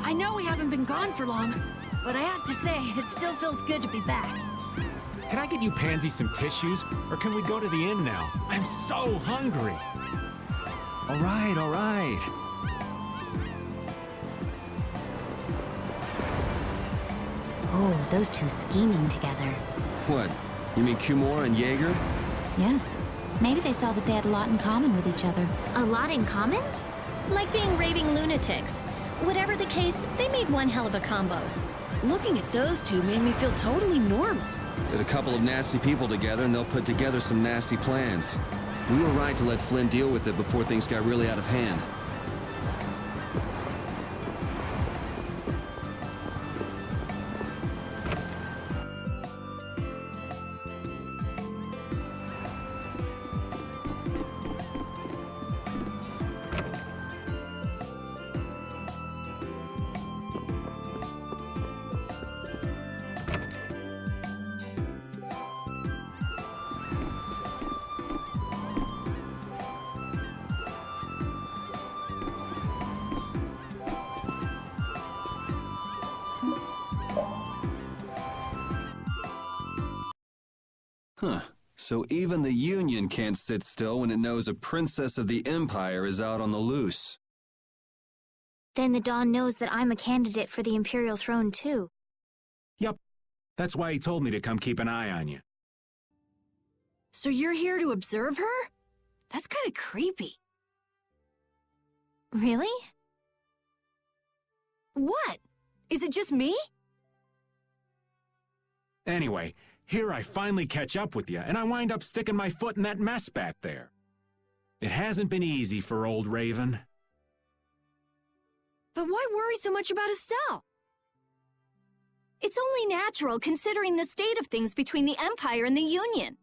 I know we haven't been gone for long, but I have to say, it still feels good to be back. Can I get you Pansy some tissues, or can we go to the inn now? I'm so hungry. All right, all right. Oh, those two scheming together. What? You mean Cumore and Jaeger? Yes. Maybe they saw that they had a lot in common with each other. A lot in common? Like being raving lunatics. Whatever the case, they made one hell of a combo. Looking at those two made me feel totally normal. Get a couple of nasty people together and they'll put together some nasty plans. We were right to let Flynn deal with it before things got really out of hand. Huh. So even the Union can't sit still when it knows a princess of the Empire is out on the loose. Then the Dawn knows that I'm a candidate for the Imperial throne, too. Yup. That's why he told me to come keep an eye on you. So you're here to observe her? That's kind of creepy. Really? What? Is it just me? Anyway, here I finally catch up with you, and I wind up sticking my foot in that mess back there. It hasn't been easy for old Raven. But why worry so much about Estelle? It's only natural considering the state of things between the Empire and the Union.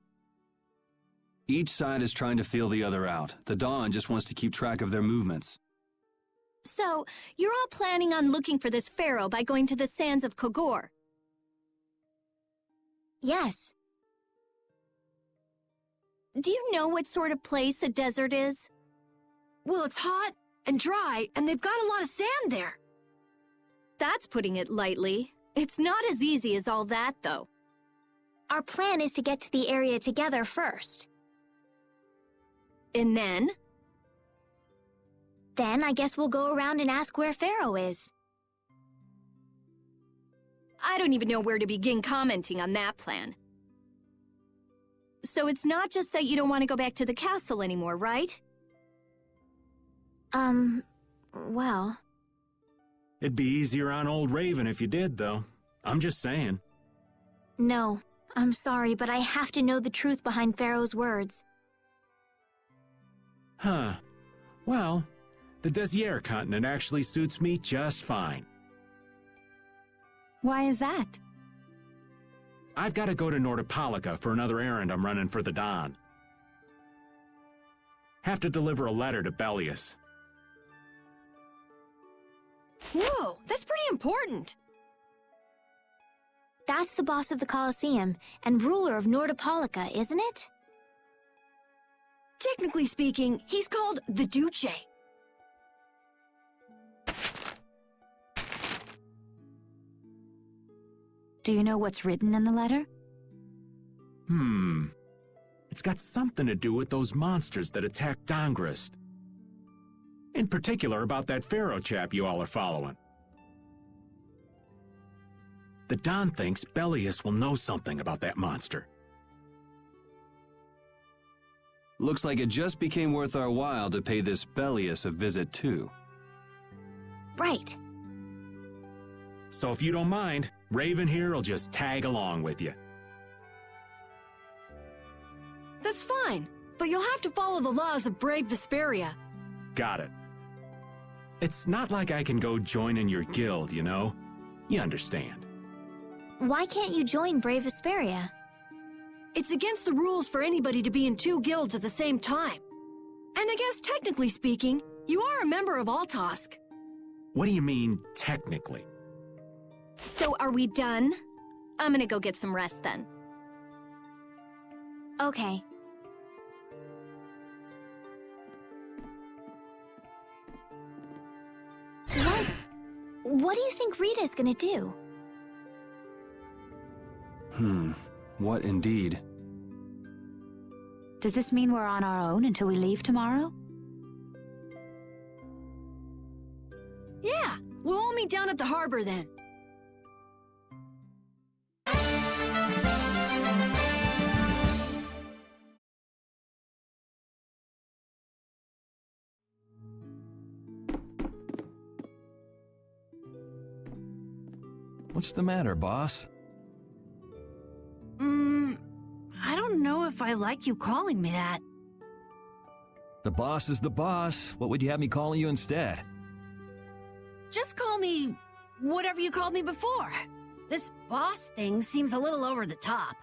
Each side is trying to feel the other out. The Dawn just wants to keep track of their movements. So, you're all planning on looking for this pharaoh by going to the sands of Kogor? Yes. Do you know what sort of place a desert is? Well, it's hot and dry, and they've got a lot of sand there. That's putting it lightly. It's not as easy as all that, though. Our plan is to get to the area together first. And then? Then I guess we'll go around and ask where Pharaoh is. I don't even know where to begin commenting on that plan. So it's not just that you don't want to go back to the castle anymore, right? Well... It'd be easier on old Raven if you did, though. I'm just saying. No, I'm sorry, but I have to know the truth behind Pharaoh's words. Huh. Well, the Desier continent actually suits me just fine. Why is that? I've got to go to Nordopolica for another errand I'm running for the Dawn. Have to deliver a letter to Bellius. Whoa, that's pretty important. That's the boss of the Colosseum and ruler of Nordopolica, isn't it? Technically speaking, he's called the Duce. Do you know what's written in the letter? It's got something to do with those monsters that attacked Dongrist. In particular about that Pharaoh chap you all are following. The Don thinks Bellius will know something about that monster. Looks like it just became worth our while to pay this Bellius a visit too. Right. So if you don't mind, Raven here will just tag along with you. That's fine, but you'll have to follow the laws of brave Vesperia. Got it. It's not like I can go join in your guild, you know? You understand. Why can't you join Brave Vesperia? It's against the rules for anybody to be in two guilds at the same time. And I guess technically speaking, you are a member of Altosk. What do you mean, technically? So are we done? I'm gonna go get some rest then. Okay. What What do you think Rita's gonna do? What indeed? Does this mean we're on our own until we leave tomorrow? Yeah, we'll all meet down at the harbor then. What's the matter, boss? I don't know if I like you calling me that. The boss is the boss. What would you have me calling you instead? Just call me whatever you called me before. This boss thing seems a little over the top.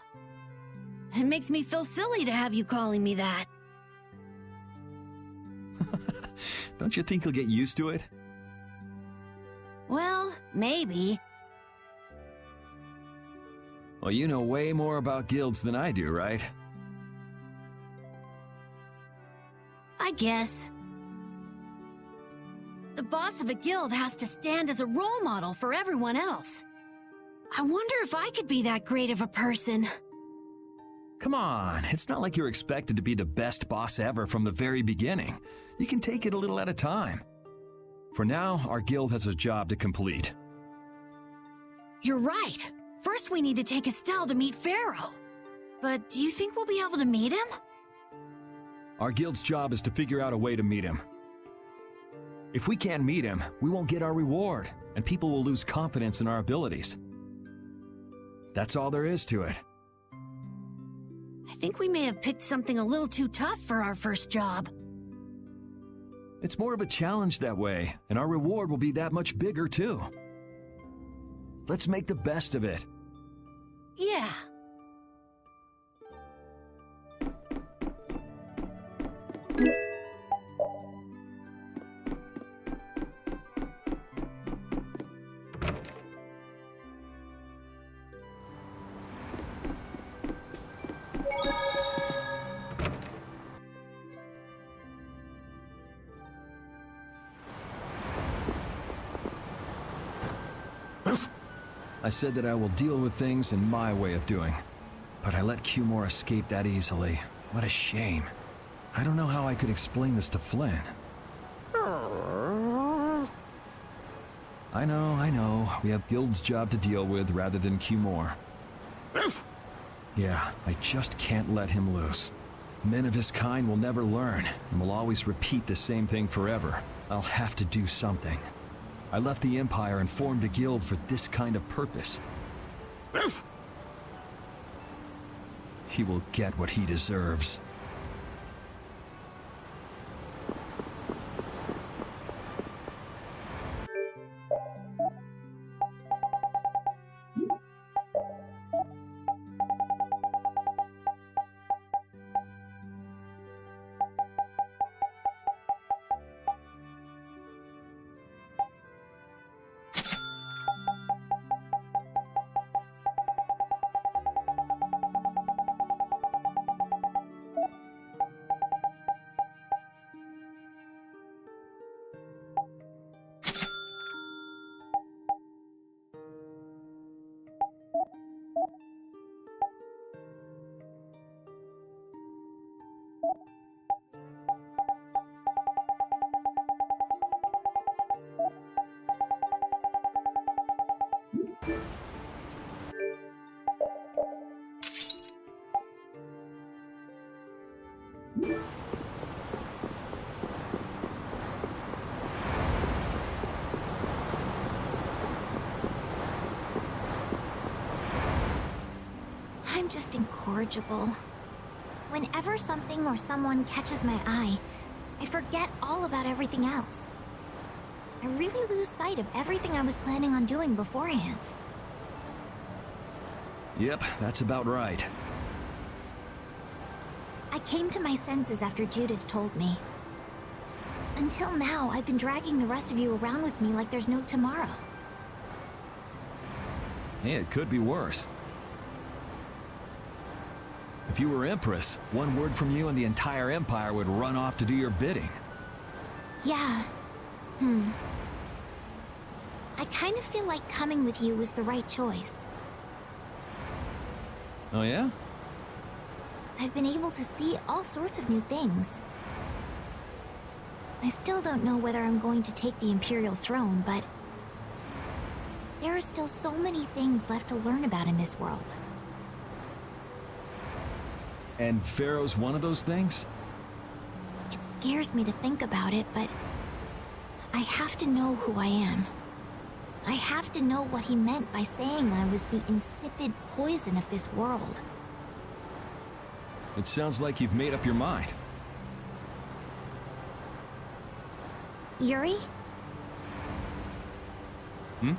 It makes me feel silly to have you calling me that. Don't you think you'll get used to it? Well, maybe. Well, you know way more about guilds than I do, right? I guess. The boss of a guild has to stand as a role model for everyone else. I wonder if I could be that great of a person. Come on, it's not like you're expected to be the best boss ever from the very beginning. You can take it a little at a time. For now, our guild has a job to complete. You're right. First we need to take Estelle to meet Pharaoh. But do you think we'll be able to meet him? Our guild's job is to figure out a way to meet him. If we can't meet him, we won't get our reward, and people will lose confidence in our abilities. That's all there is to it. I think we may have picked something a little too tough for our first job. It's more of a challenge that way, and our reward will be that much bigger too. Let's make the best of it. Yeah. I said that I will deal with things in my way of doing, but I let Cumore escape that easily. What a shame. I don't know how I could explain this to Flynn. I know. We have Guild's job to deal with rather than Cumore. Yeah, I just can't let him loose. Men of his kind will never learn, and will always repeat the same thing forever. I'll have to do something. I left the Empire and formed a guild for this kind of purpose. He will get what he deserves. I'm just incorrigible. Whenever something or someone catches my eye, I forget all about everything else. I really lose sight of everything I was planning on doing beforehand. Yep, that's about right. I came to my senses after Judith told me. Until now, I've been dragging the rest of you around with me like there's no tomorrow. Hey, it could be worse. If you were Empress, one word from you and the entire Empire would run off to do your bidding. Yeah. I kind of feel like coming with you was the right choice. Oh yeah? I've been able to see all sorts of new things. I still don't know whether I'm going to take the Imperial throne, but there are still so many things left to learn about in this world. And Pharaoh's one of those things? It scares me to think about it, but I have to know who I am. I have to know what he meant by saying I was the insipid poison of this world. It sounds like you've made up your mind. Yuri? Hmm?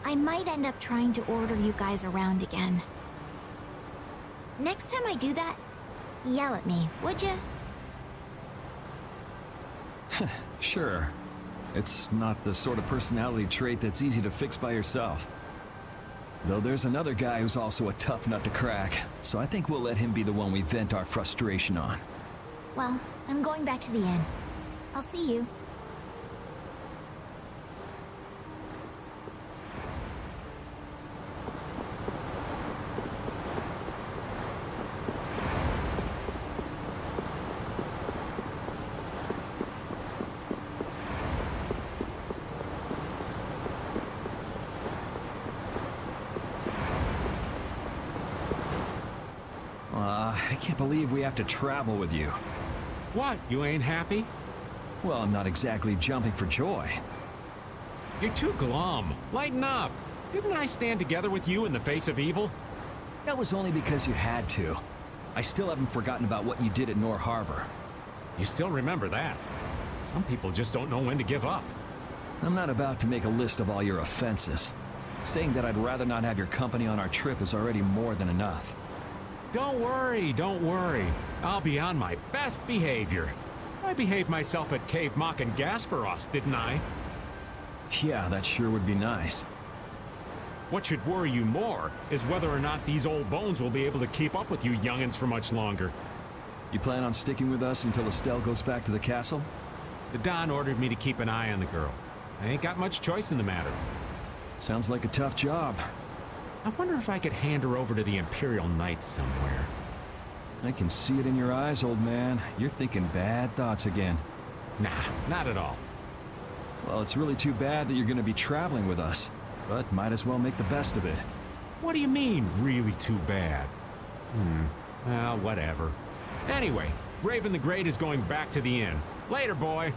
I might end up trying to order you guys around again. Next time I do that, yell at me, would you? Sure. It's not the sort of personality trait that's easy to fix by yourself. Though there's another guy who's also a tough nut to crack, so I think we'll let him be the one we vent our frustration on. Well, I'm going back to the inn. I'll see you. I can't believe we have to travel with you. What, you ain't happy? Well, I'm not exactly jumping for joy. You're too glum. Lighten up. Didn't I stand together with you in the face of evil? That was only because you had to. I still haven't forgotten about what you did at Nor Harbor. You still remember that. Some people just don't know when to give up. I'm not about to make a list of all your offenses. Saying that I'd rather not have your company on our trip is already more than enough. Don't worry, don't worry. I'll be on my best behavior. I behaved myself at Cave Mock and Gasperos, didn't I? Yeah, that sure would be nice. What should worry you more is whether or not these old bones will be able to keep up with you youngins for much longer. You plan on sticking with us until Estelle goes back to the castle? The Don ordered me to keep an eye on the girl. I ain't got much choice in the matter. Sounds like a tough job. I wonder if I could hand her over to the Imperial Knights somewhere. I can see it in your eyes, old man. You're thinking bad thoughts again. Nah, not at all. Well, it's really too bad that you're gonna be traveling with us, but might as well make the best of it. What do you mean, really too bad? Well, whatever. Anyway, Raven the Great is going back to the inn. Later, boy.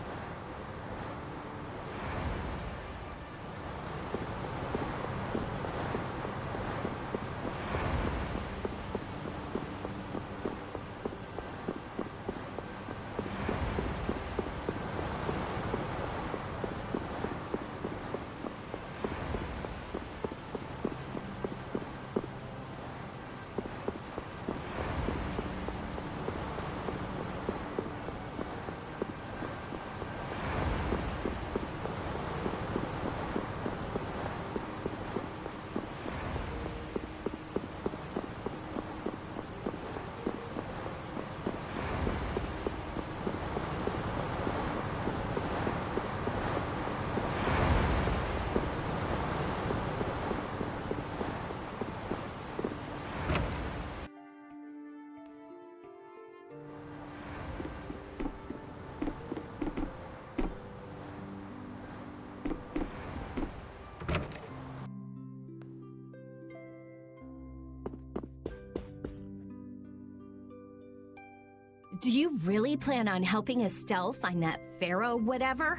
Do you really plan on helping Estelle find that pharaoh whatever?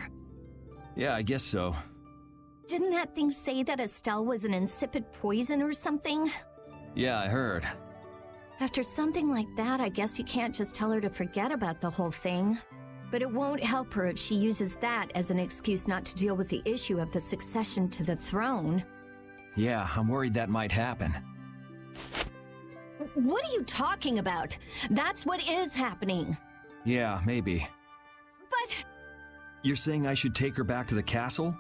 Yeah, I guess so. Didn't that thing say that Estelle was an insipid poison or something? Yeah, I heard. After something like that, I guess you can't just tell her to forget about the whole thing. But it won't help her if she uses that as an excuse not to deal with the issue of the succession to the throne. Yeah, I'm worried that might happen. What are you talking about? That's what is happening. Yeah, maybe. But... You're saying I should take her back to the castle?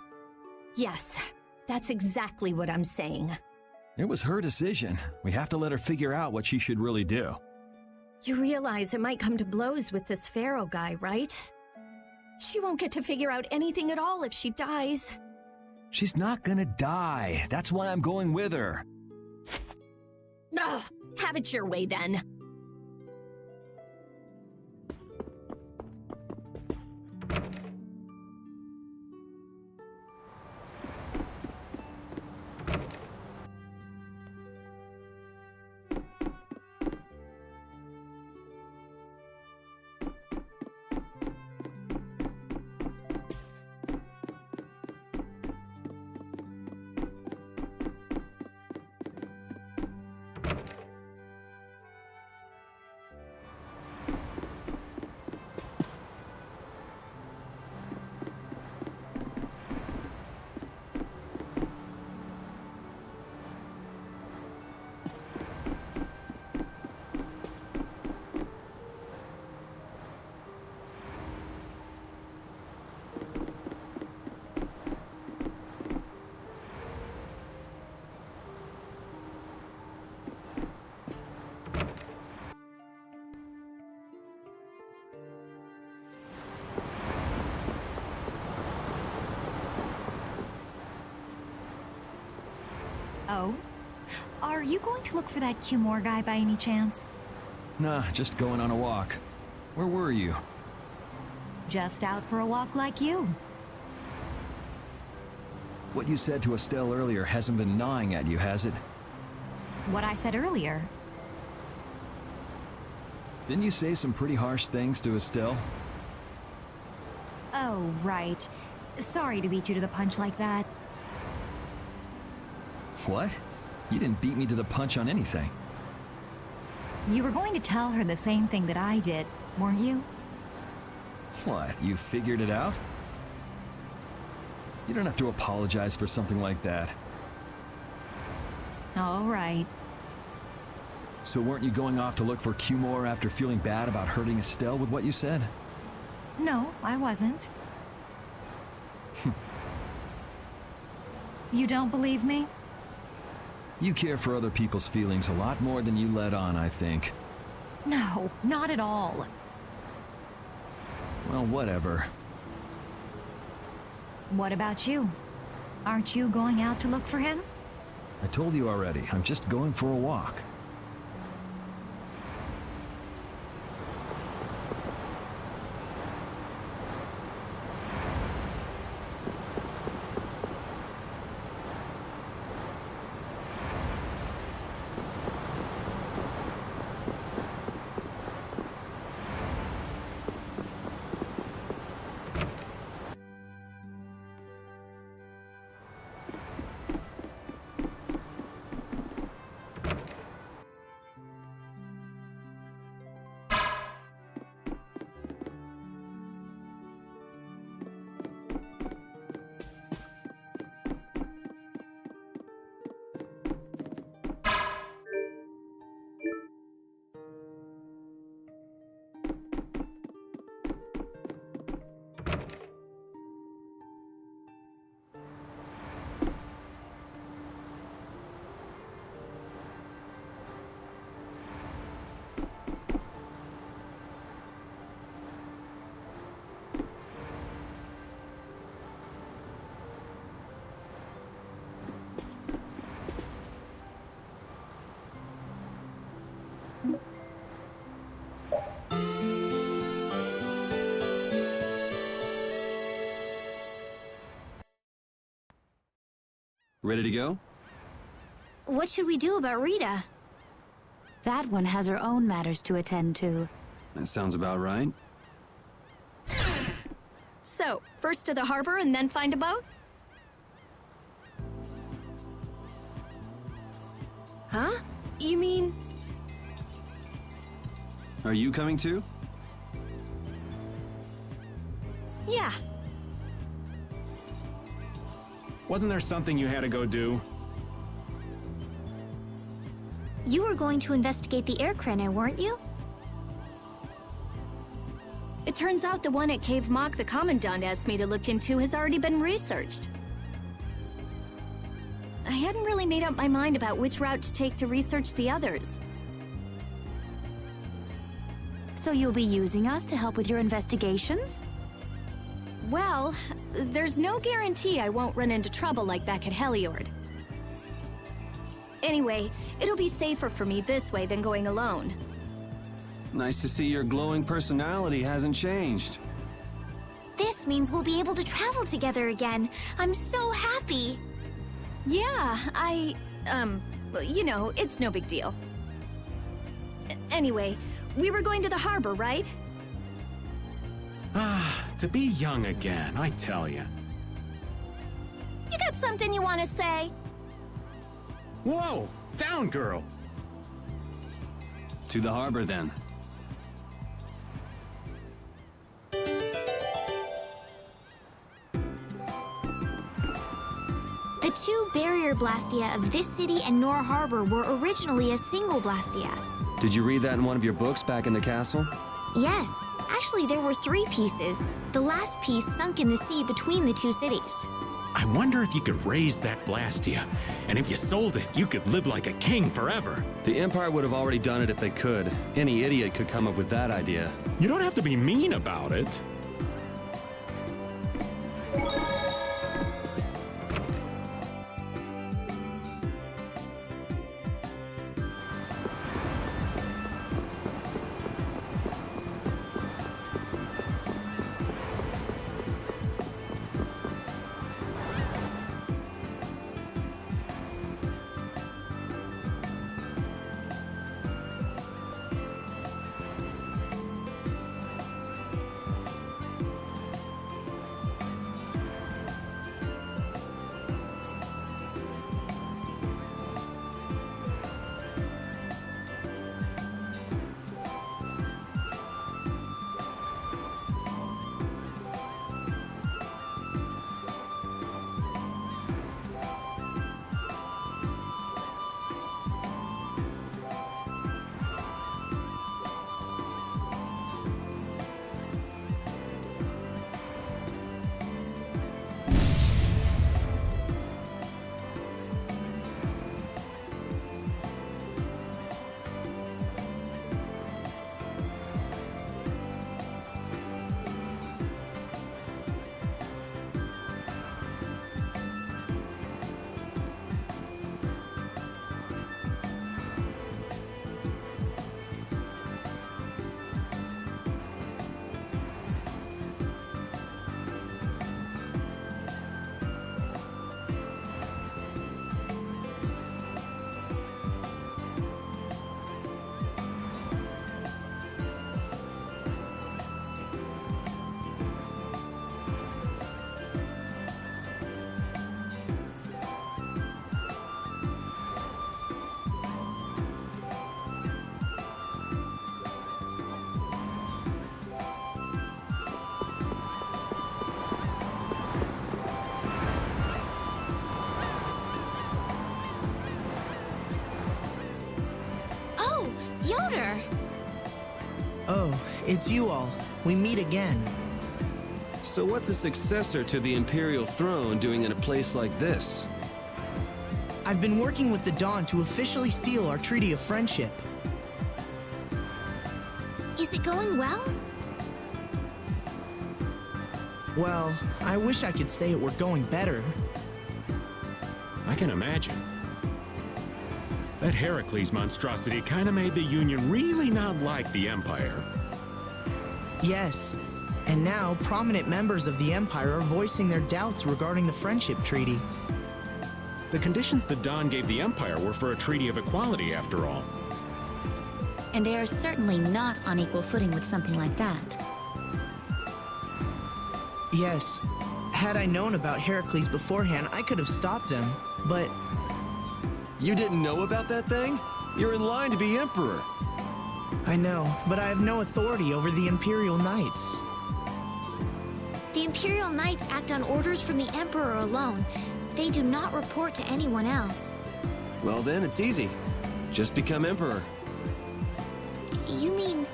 Yes, that's exactly what I'm saying. It was her decision. We have to let her figure out what she should really do. You realize it might come to blows with this pharaoh guy, right? She won't get to figure out anything at all if she dies. She's not gonna die. That's why I'm going with her. Ugh, have it your way then. Oh? Are you going to look for that Cumore guy by any chance? Nah, just going on a walk. Where were you? Just out for a walk like you. What you said to Estelle earlier hasn't been gnawing at you, has it? What I said earlier. Didn't you say some pretty harsh things to Estelle? Oh, right. Sorry to beat you to the punch like that. What? You didn't beat me to the punch on anything. You were going to tell her the same thing that I did, weren't you? What, you figured it out? You don't have to apologize for something like that. All right. So weren't you going off to look for Cumore after feeling bad about hurting Estelle with what you said? No, I wasn't. You don't believe me? You care for other people's feelings a lot more than you let on, I think. No, not at all. Well, whatever. What about you? Aren't you going out to look for him? I told you already, I'm just going for a walk. Ready to go? What should we do about Rita? That one has her own matters to attend to. That sounds about right. So, first to the harbor and then find a boat? Huh? You mean... Are you coming too? Yeah. Wasn't there something you had to go do? You were going to investigate the air craner, weren't you? It turns out the one at Cave Mock the Commandant asked me to look into has already been researched. I hadn't really made up my mind about which route to take to research the others. So you'll be using us to help with your investigations? Well, there's no guarantee I won't run into trouble like back at Heliord. Anyway, it'll be safer for me this way than going alone. Nice to see your glowing personality hasn't changed. This means we'll be able to travel together again. I'm so happy. Yeah, well, you know, it's no big deal. Anyway, we were going to the harbor, right? Ah, to be young again, I tell ya. You got something you want to say? Whoa! Down, girl! To the harbor, then. The two barrier blastia of this city and Nor Harbor were originally a single blastia. Did you read that in one of your books back in the castle? Yes, actually there were 3 pieces. The last piece sunk in the sea between the 2 cities. I wonder if you could raise that Blastia, and if you sold it, you could live like a king forever. The Empire would have already done it if they could. Any idiot could come up with that idea. You don't have to be mean about it. Yoder! Oh, it's you all. We meet again. So what's a successor to the Imperial throne doing in a place like this? I've been working with the Dawn to officially seal our Treaty of Friendship. Is it going well? Well, I wish I could say it were going better. I can imagine. That Heracles monstrosity kinda made the Union really not like the Empire. Yes, and now prominent members of the Empire are voicing their doubts regarding the Friendship Treaty. The conditions the Dawn gave the Empire were for a treaty of equality, after all. And they are certainly not on equal footing with something like that. Yes, had I known about Heracles beforehand, I could have stopped them, but... You didn't know about that thing? You're in line to be Emperor. I know, but I have no authority over the Imperial Knights. The Imperial Knights act on orders from the Emperor alone. They do not report to anyone else. Well then, it's easy. Just become Emperor. You mean...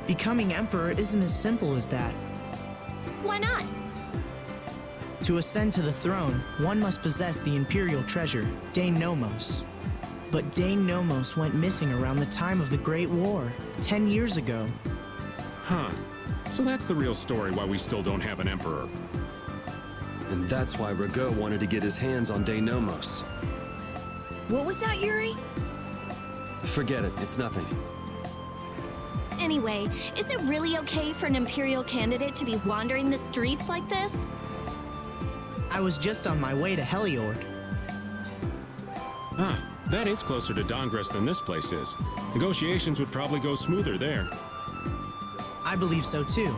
Becoming Emperor isn't as simple as that. Why not? To ascend to the throne, one must possess the Imperial treasure, Dane Nomos. But Dane Nomos went missing around the time of the Great War, 10 years ago. Huh. So that's the real story why we still don't have an emperor. And that's why Rago wanted to get his hands on Denomos. What was that, Yuri? Forget it, it's nothing. Anyway, is it really okay for an Imperial candidate to be wandering the streets like this? I was just on my way to Heliord. Ah, that is closer to Dongress than this place is. Negotiations would probably go smoother there. I believe so too.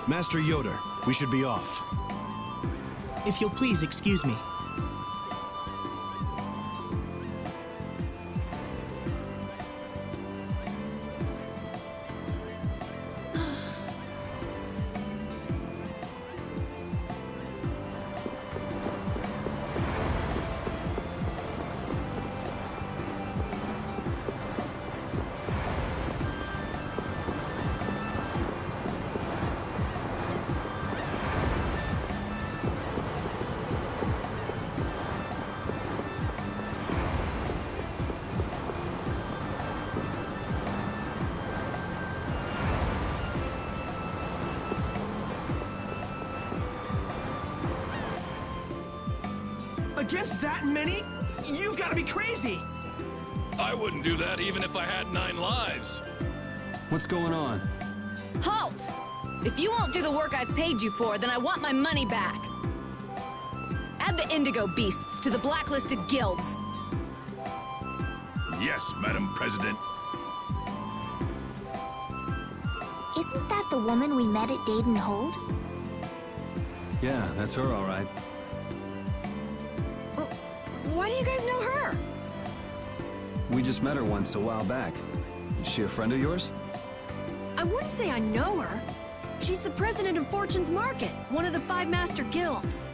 Master Yoder, we should be off. If you'll please excuse me. Against that many? You've got to be crazy! I wouldn't do that even if I had 9 lives. What's going on? Halt! If you won't do the work I've paid you for, then I want my money back. Add the Indigo Beasts to the blacklisted guilds. Yes, Madam President. Isn't that the woman we met at Dayton Hold? Yeah, that's her all right. Why do you guys know her? We just met her once a while back. Is she a friend of yours? I wouldn't say I know her. She's the president of Fortune's Market, one of the 5 master guilds.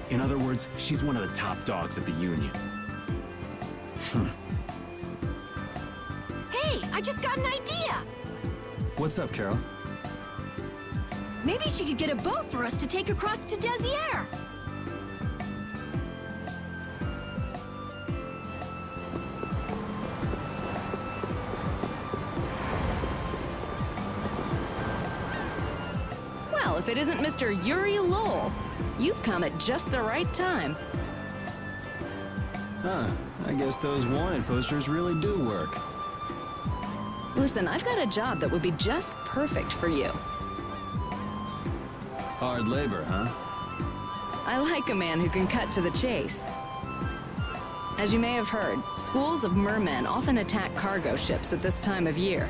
In other words, she's one of the top dogs at the Union. Hey, I just got an idea! What's up, Carol? Maybe she could get a boat for us to take across to Desier. Well, if it isn't Mr. Yuri Lowell, you've come at just the right time. Huh, I guess those wanted posters really do work. Listen, I've got a job that would be just perfect for you. Hard labor, huh? I like a man who can cut to the chase. As you may have heard, schools of mermen often attack cargo ships at this time of year.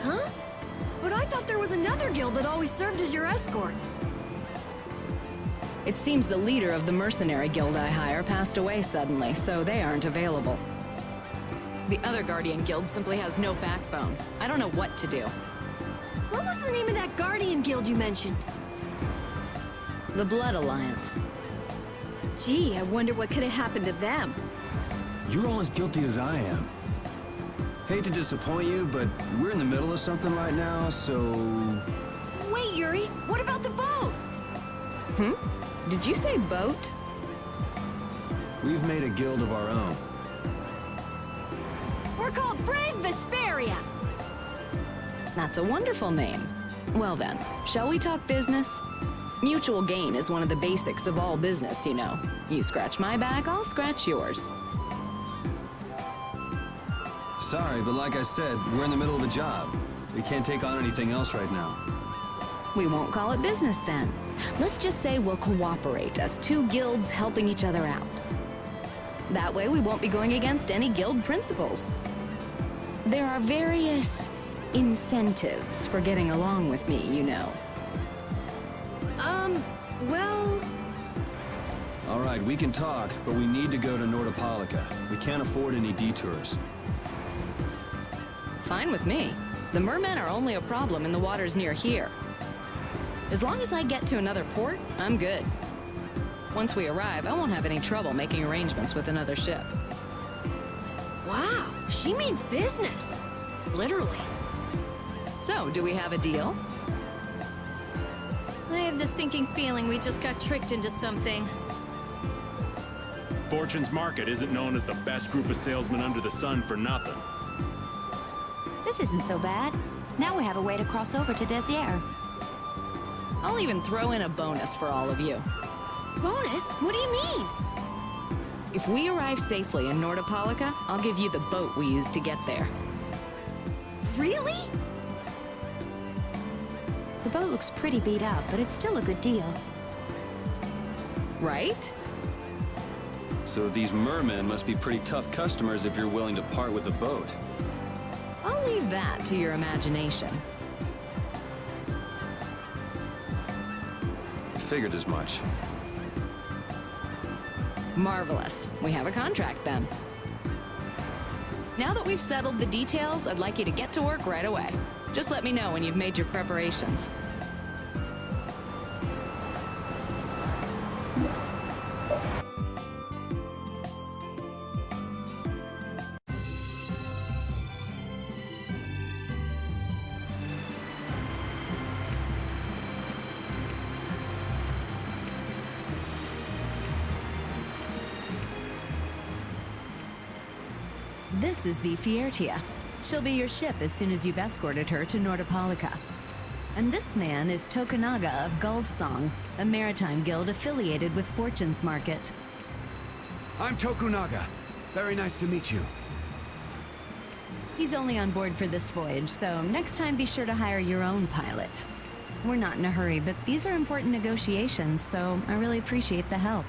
Huh? But I thought there was another guild that always served as your escort. It seems the leader of the mercenary guild I hire passed away suddenly, so they aren't available. The other Guardian guild simply has no backbone. I don't know what to do. What was the name of that Guardian guild you mentioned? The Blood Alliance. Gee, I wonder what could have happened to them. You're all as guilty as I am. Hate to disappoint you, but we're in the middle of something right now, so... Wait, Yuri, what about the boat? Did you say boat? We've made a guild of our own. We're called Brave Vesperia. That's a wonderful name. Well then, shall we talk business? Mutual gain is one of the basics of all business, you know. You scratch my back, I'll scratch yours. Sorry, but like I said, we're in the middle of a job. We can't take on anything else right now. We won't call it business then. Let's just say we'll cooperate as 2 guilds helping each other out. That way we won't be going against any guild principles. There are various incentives for getting along with me, you know. Well... All right, we can talk, but we need to go to Nordopolica. We can't afford any detours. Fine with me. The mermen are only a problem in the waters near here. As long as I get to another port, I'm good. Once we arrive, I won't have any trouble making arrangements with another ship. Wow, she means business. Literally. So, do we have a deal? I have the sinking feeling we just got tricked into something. Fortune's Market isn't known as the best group of salesmen under the sun for nothing. This This isn't so bad. Now we have a way to cross over to Desier. I'll even throw in a bonus for all of you. Bonus? What do you mean? If we arrive safely in Nordopolica, I'll give you the boat we used to get there. Really? The boat looks pretty beat up, but it's still a good deal. Right? So these mermen must be pretty tough customers if you're willing to part with the boat. I'll leave that to your imagination. Figured as much. Marvelous. We have a contract then. Now that we've settled the details, I'd like you to get to work right away. Just let me know when you've made your preparations. This is the Fiertia. She'll be your ship as soon as you've escorted her to Nordopolica. And this man is Tokunaga of Gull's Song, a maritime guild affiliated with Fortune's Market. I'm Tokunaga. Very nice to meet you. He's only on board for this voyage, so next time be sure to hire your own pilot. We're not in a hurry, but these are important negotiations, so I really appreciate the help.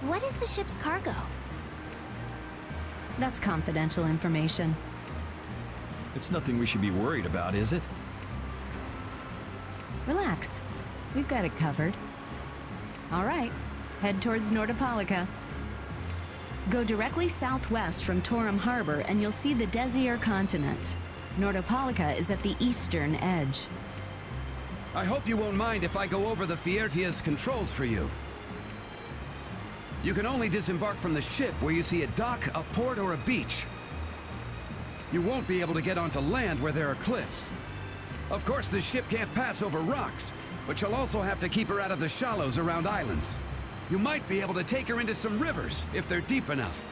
What is the ship's cargo? That's confidential information. It's nothing we should be worried about, is it? Relax. We've got it covered. All right, head towards Nordopolica. Go directly southwest from Torum Harbor and you'll see the Desier continent. Nordopolica is at the eastern edge. I hope you won't mind if I go over the Fiertia's controls for you. You can only disembark from the ship where you see a dock, a port, or a beach. You won't be able to get onto land where there are cliffs. Of course, the ship can't pass over rocks, but you'll also have to keep her out of the shallows around islands. You might be able to take her into some rivers, if they're deep enough.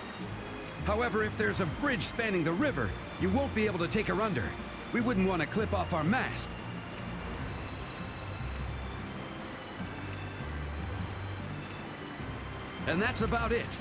However, if there's a bridge spanning the river, you won't be able to take her under. We wouldn't want to clip off our mast. And that's about it.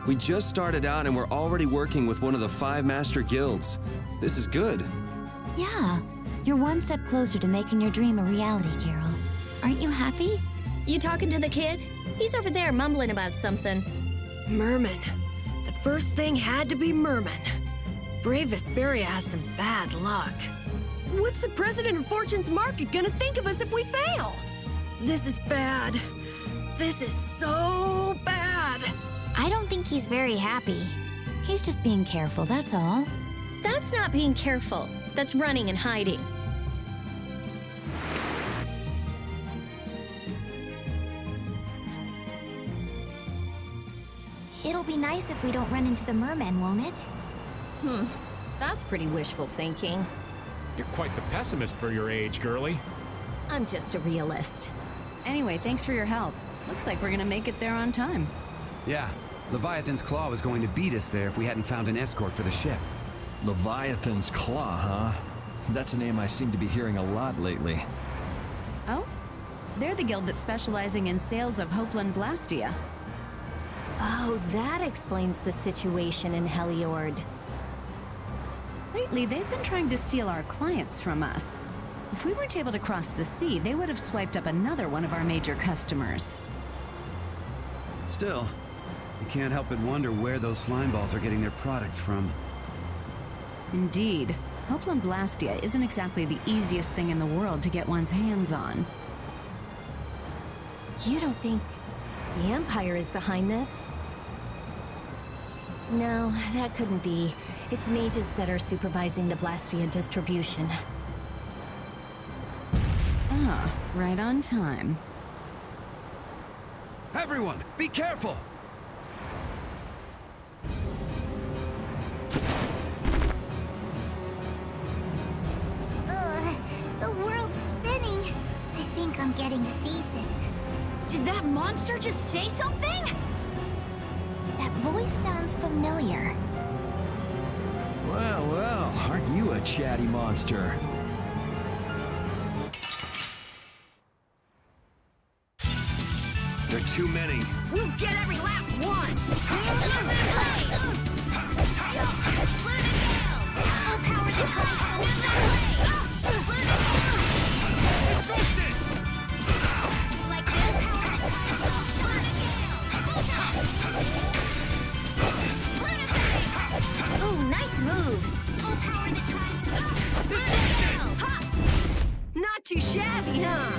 We just started out and we're already working with one of the 5 master guilds. This is good. Yeah, you're one step closer to making your dream a reality, Carol. Aren't you happy? You talking to the kid? He's over there mumbling about something. Merman. The first thing had to be Merman. Brave Vesperia has some bad luck. What's the president of Fortune's Market gonna think of us if we fail? This is bad. This is so bad. I don't think he's very happy. He's just being careful, that's all. That's not being careful. That's running and hiding. It'll be nice if we don't run into the mermen, won't it? That's pretty wishful thinking. You're quite the pessimist for your age, girlie. I'm just a realist. Anyway, thanks for your help. Looks like we're gonna make it there on time. Yeah, Leviathan's Claw was going to beat us there if we hadn't found an escort for the ship. Leviathan's Claw, huh? That's a name I seem to be hearing a lot lately. Oh? They're the guild that's specializing in sales of Hopeland Blastia. Oh, that explains the situation in Heliord. Lately, they've been trying to steal our clients from us. If we weren't able to cross the sea, they would have swiped up another one of our major customers. Still, you can't help but wonder where those slime balls are getting their product from. Indeed. Hopeland Blastia isn't exactly the easiest thing in the world to get one's hands on. You don't think the Empire is behind this? No, that couldn't be. It's mages that are supervising the Blastia distribution. Ah, right on time. Everyone, be careful! Ugh, the world's spinning. I think I'm getting seasick. Did that monster just say something? That voice sounds familiar. Well, well, aren't you a chatty monster? There are too many. We'll get every last one! Power the time Destruction! like this. Ooh, nice moves. Power the time Destruction! Ha! Not too shabby, huh?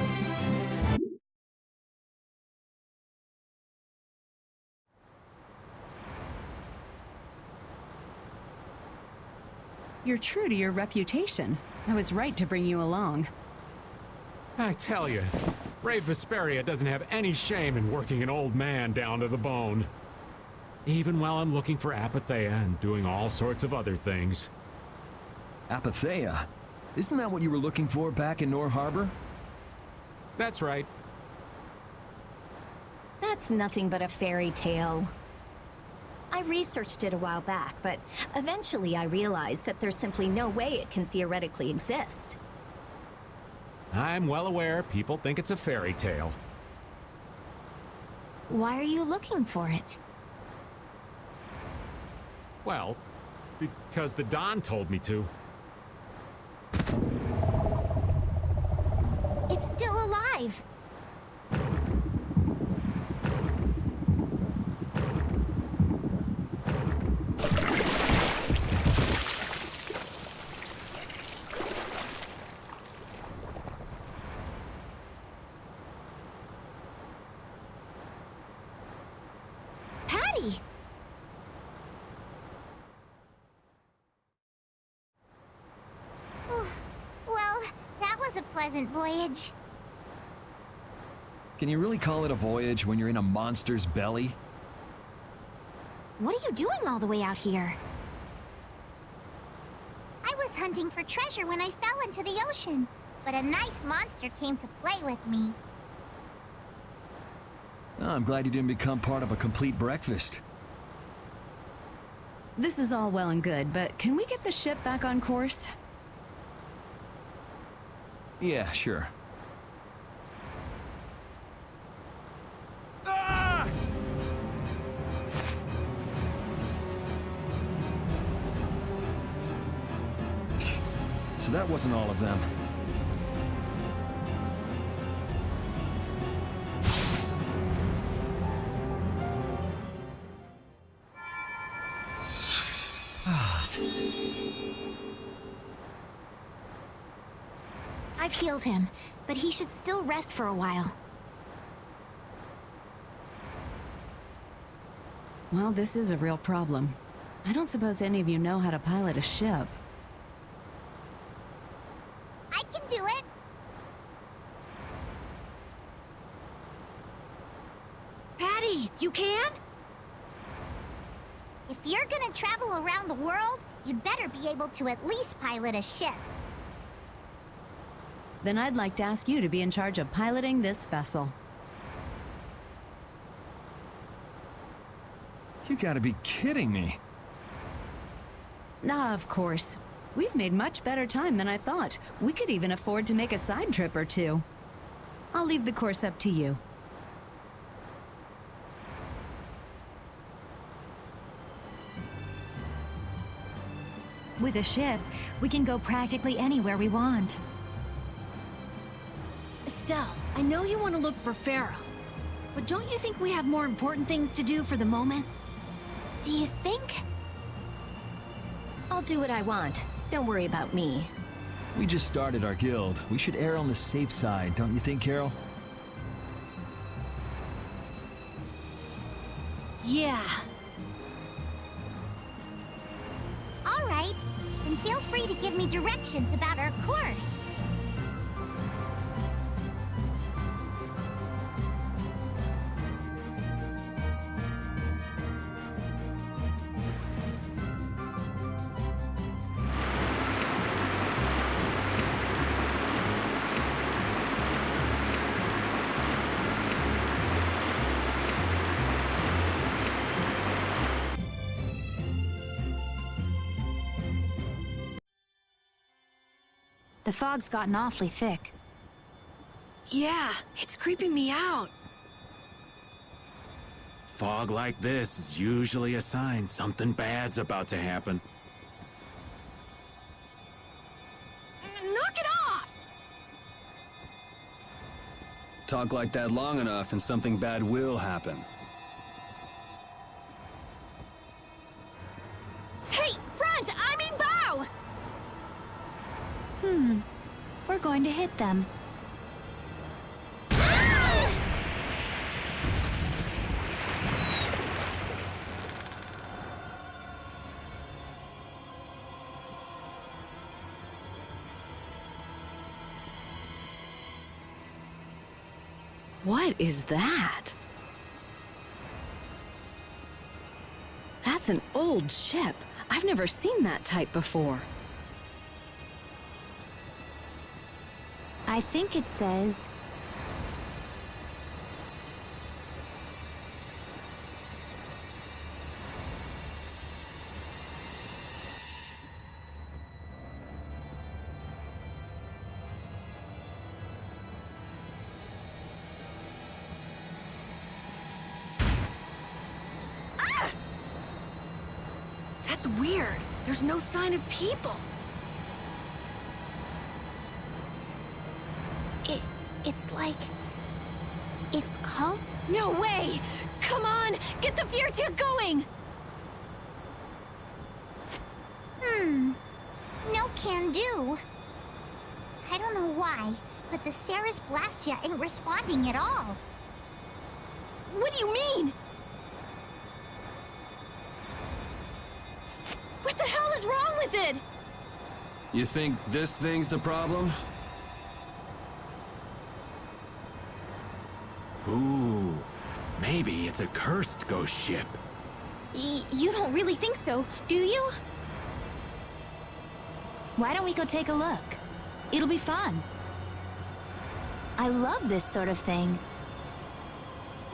You're true to your reputation. I was right to bring you along. I tell you, Brave Vesperia doesn't have any shame in working an old man down to the bone. Even while I'm looking for Apatheia and doing all sorts of other things. Apatheia? Isn't that what you were looking for back in Nor Harbor? That's right. That's nothing but a fairy tale. I researched it a while back, but eventually I realized that there's simply no way it can theoretically exist. I'm well aware people think it's a fairy tale. Why are you looking for it? Well, because the Don told me to. It's still alive. Patty! Well, that was a pleasant voyage. Can you really call it a voyage when you're in a monster's belly? What are you doing all the way out here? I was hunting for treasure when I fell into the ocean, but a nice monster came to play with me. Oh, I'm glad you didn't become part of a complete breakfast. This is all well and good, but can we get the ship back on course? Yeah, sure. So that wasn't all of them. I've healed him, but he should still rest for a while. Well, this is a real problem. I don't suppose any of you know how to pilot a ship. I can do it! Patty, you can? If you're gonna travel around the world, you'd better be able to at least pilot a ship. Then I'd like to ask you to be in charge of piloting this vessel. You gotta be kidding me. Ah, of course. We've made much better time than I thought. We could even afford to make a side trip or two. I'll leave the course up to you. With a ship, we can go practically anywhere we want. Estelle, I know you want to look for Pharaoh, but don't you think we have more important things to do for the moment? Do you think? I'll do what I want. Don't worry about me. We just started our guild. We should err on the safe side, don't you think, Carol? Yeah. All right, then feel free to give me directions about our course. The fog's gotten awfully thick. Yeah, it's creeping me out. Fog like this is usually a sign something bad's about to happen. Knock it off! Talk like that long enough and something bad will happen. Hey, front! I mean bow! We're going to hit them. What is that? That's an old ship. I've never seen that type before. I think it says... That's weird. There's no sign of people. It's like... It's called... No way! Come on! Get the Fiertia going! No can do. I don't know why, but the Ceres Blastia ain't responding at all. What do you mean? What the hell is wrong with it? You think this thing's the problem? Ooh, maybe it's a cursed ghost ship. You don't really think so, do you? Why don't we go take a look? It'll be fun. I love this sort of thing.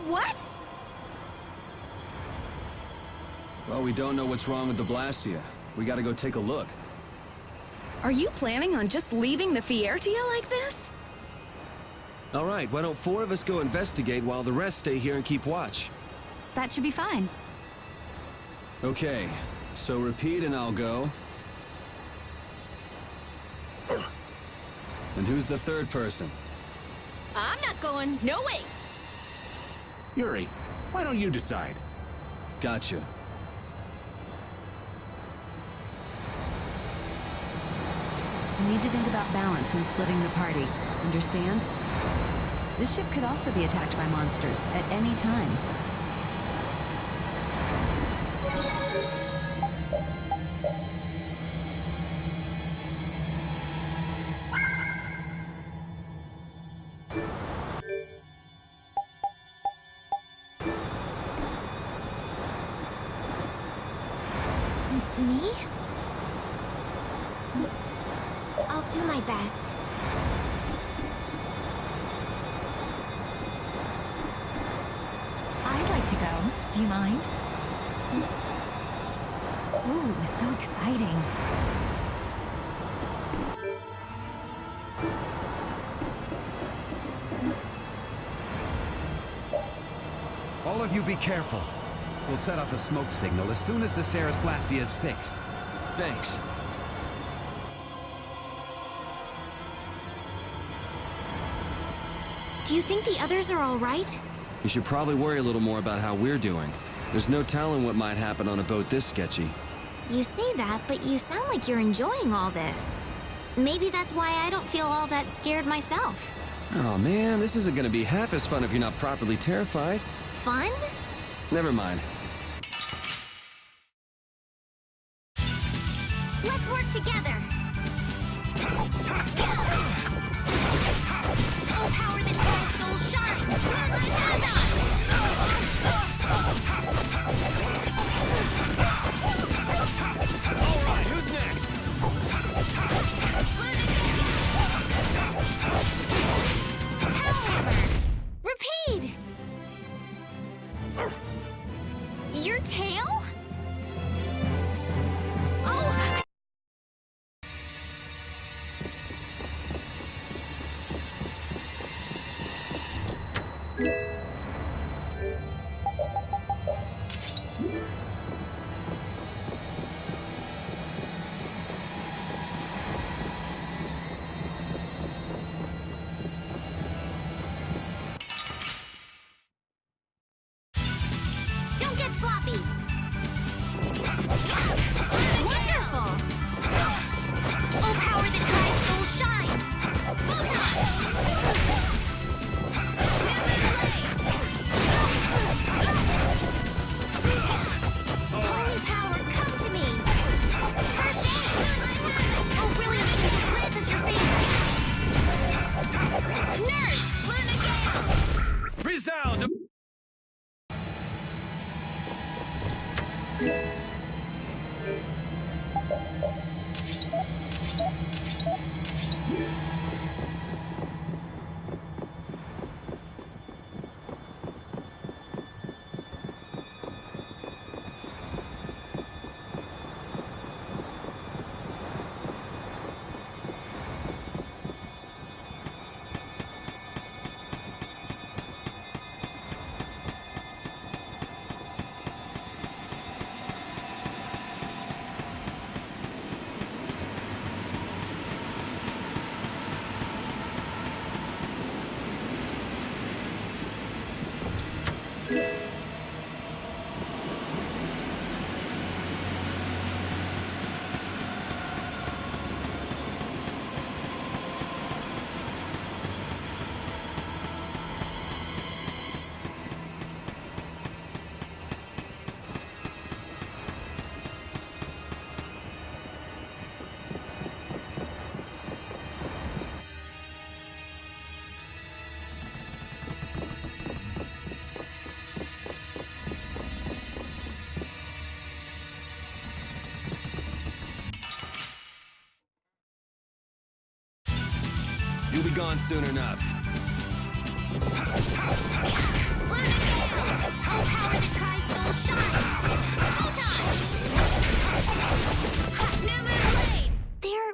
What? Well, we don't know what's wrong with the Blastia. We gotta go take a look. Are you planning on just leaving the Fiertia like this? All right, why don't 4 of us go investigate while the rest stay here and keep watch? That should be fine. Okay, so repeat and I'll go. And who's the third person? I'm not going. No way! Yuri, why don't you decide? Gotcha. We need to think about balance when splitting the party. Understand? This ship could also be attacked by monsters at any time. Me? I'll do my best. I'd like to go. Do you mind? Ooh, so exciting. All of you be careful. We'll set off a smoke signal as soon as the Ceres Blastia is fixed. Thanks. Do you think the others are all right? You should probably worry a little more about how we're doing. There's no telling what might happen on a boat this sketchy. You say that, but you sound like you're enjoying all this. Maybe that's why I don't feel all that scared myself. Oh man, this isn't gonna be half as fun if you're not properly terrified. Fun? Never mind. Let's work together! Power that all souls shine! Alright, who's next? Repeat! Your tail? Oh! You'll be gone soon enough. Power to try soul shine. Photon. New moon blade. They're...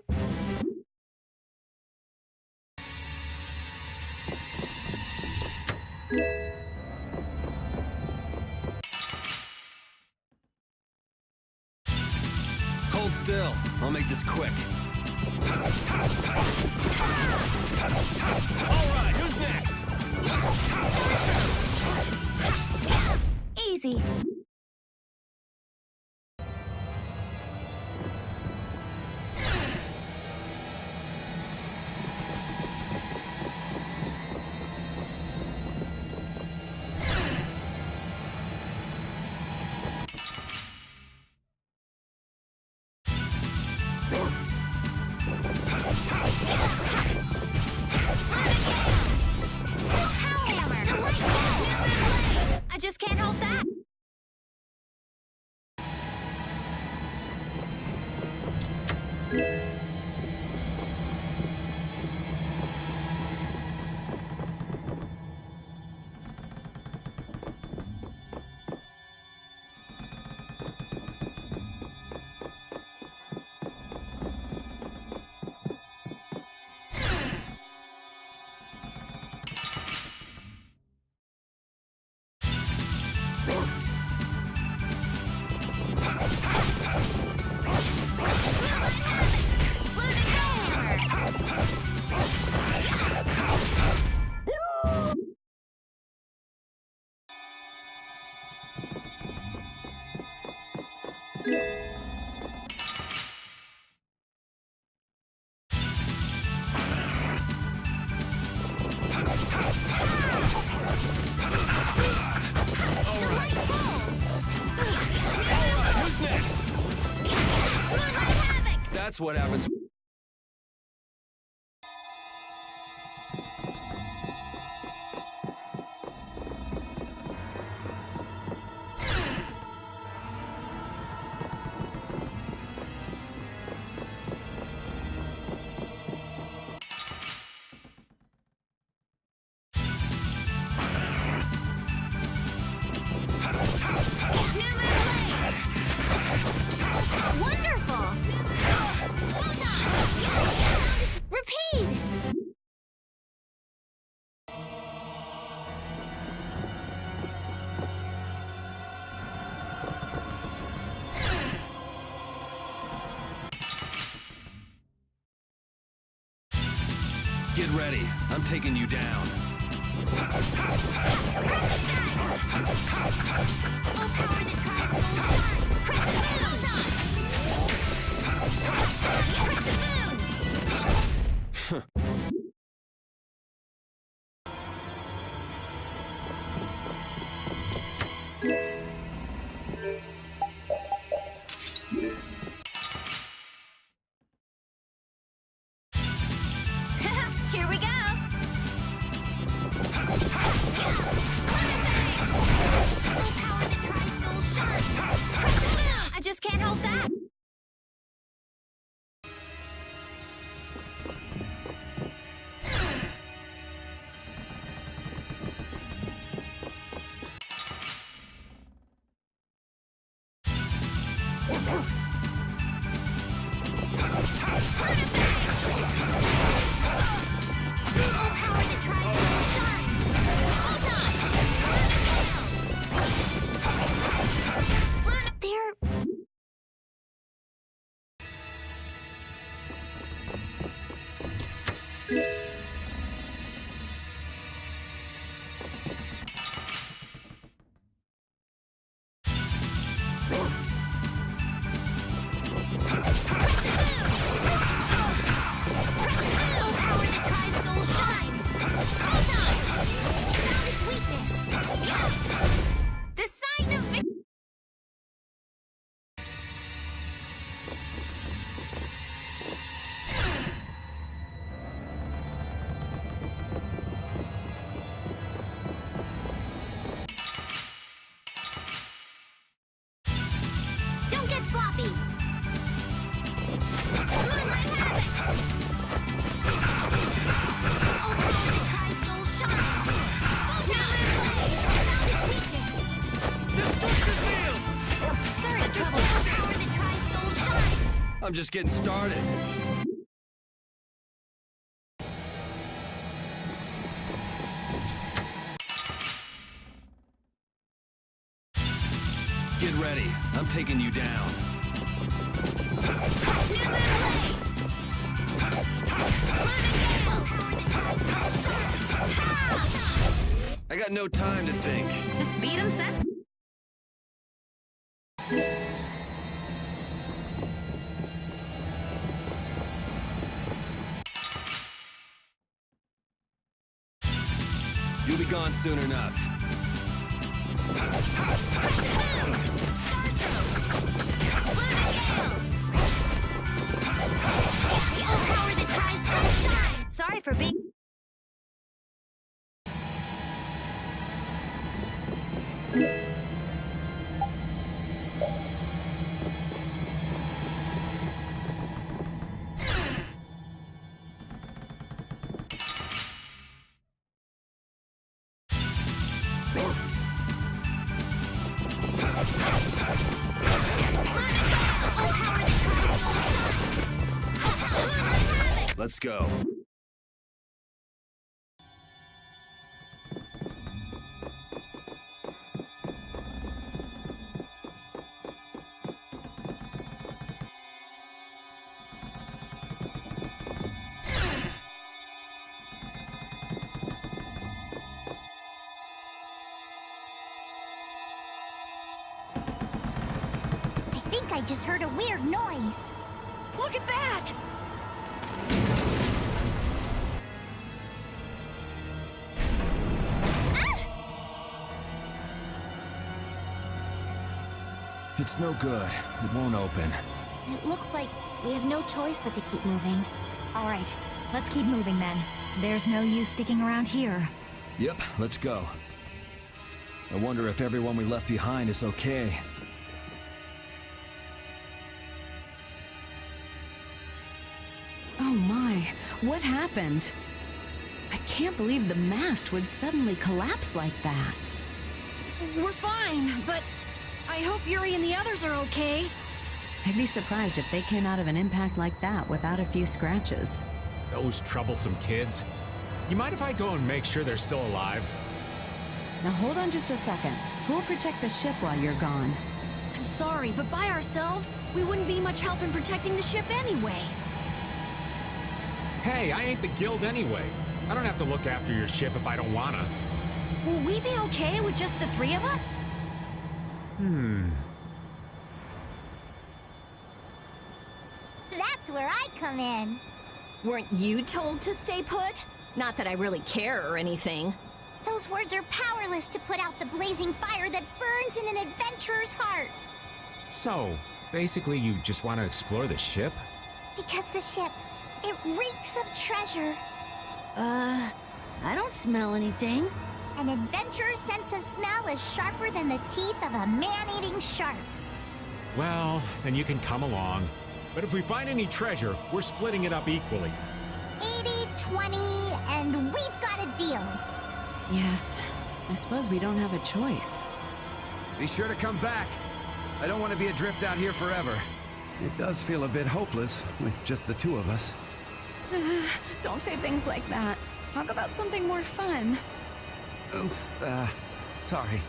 Hold still. I'll make this quick. All right, who's next? Easy. I just can't hold that. That's what happens. Wonderful! Repeat! Get ready. I'm taking you down. All power that tries soul shine. Crescent moon! Here we go! Power that tries soul shine. I just can't hold that. Power that tries soul shine. Photon. There. Power that tries soul shine. Photon. Found its weakness. The sign of victory. Don't get sloppy. Moonlight havoc. I'm just getting started. Get ready. I'm taking you down. I got no time to think. Just beat him, sense. You'll be gone soon enough. Sorry for being... Let's go. I think I just heard a weird noise. Look at that! It's no good. It won't open. It looks like we have no choice but to keep moving. All right, let's keep moving then. There's no use sticking around here. Yep, let's go. I wonder if everyone we left behind is okay. Oh my, what happened? I can't believe the mast would suddenly collapse like that. We're fine, but I hope Yuri and the others are okay. I'd be surprised if they came out of an impact like that without a few scratches. Those troublesome kids. You mind if I go and make sure they're still alive? Now hold on just a second. Who'll protect the ship while you're gone? I'm sorry, but by ourselves, we wouldn't be much help in protecting the ship anyway. Hey, I ain't the guild anyway. I don't have to look after your ship if I don't wanna. Will we be okay with just the three of us? That's where I come in. Weren't you told to stay put? Not that I really care or anything. Those words are powerless to put out the blazing fire that burns in an adventurer's heart. So, basically you just want to explore the ship? Because the ship, it reeks of treasure. I don't smell anything. An adventurer's sense of smell is sharper than the teeth of a man-eating shark. Well, then you can come along. But if we find any treasure, we're splitting it up equally. 80-20, and we've got a deal. Yes, I suppose we don't have a choice. Be sure to come back. I don't want to be adrift out here forever. It does feel a bit hopeless with just the two of us. Don't say things like that. Talk about something more fun. Oops, sorry.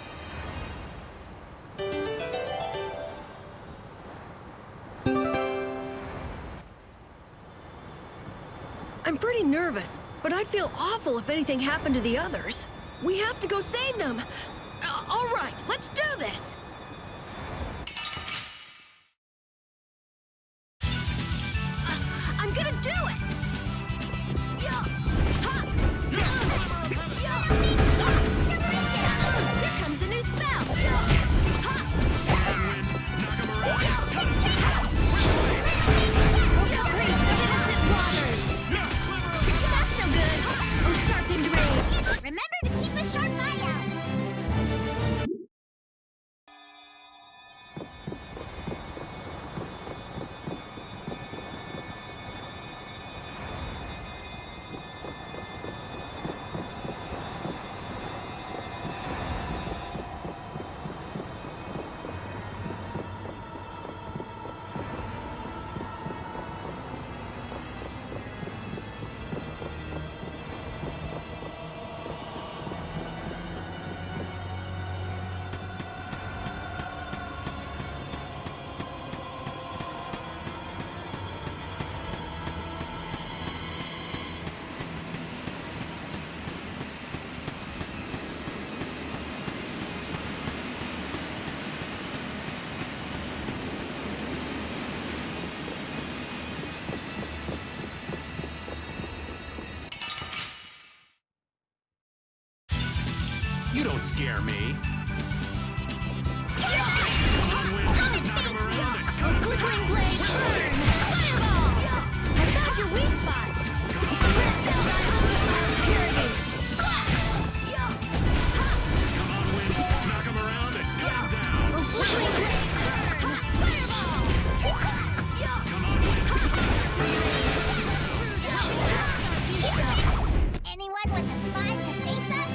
I'm pretty nervous, but I'd feel awful if anything happened to the others. We have to go save them. All right, let's do this. I'm gonna do it. Yeah. Ha. Here comes a new spell. Ha. Priest of innocent waters. That's no good. Oh, sharpened rage. Remember to keep a sharp eye out. You don't scare me. Flickering blaze, burn! Fireball! I found your weak spot! Red bell got home to fire's purity! Splash! Come on, Wind. Knock him around and cut him down. Flickering blaze, burn! Fireball! Come on, Wind. Anyone with a spine to face us?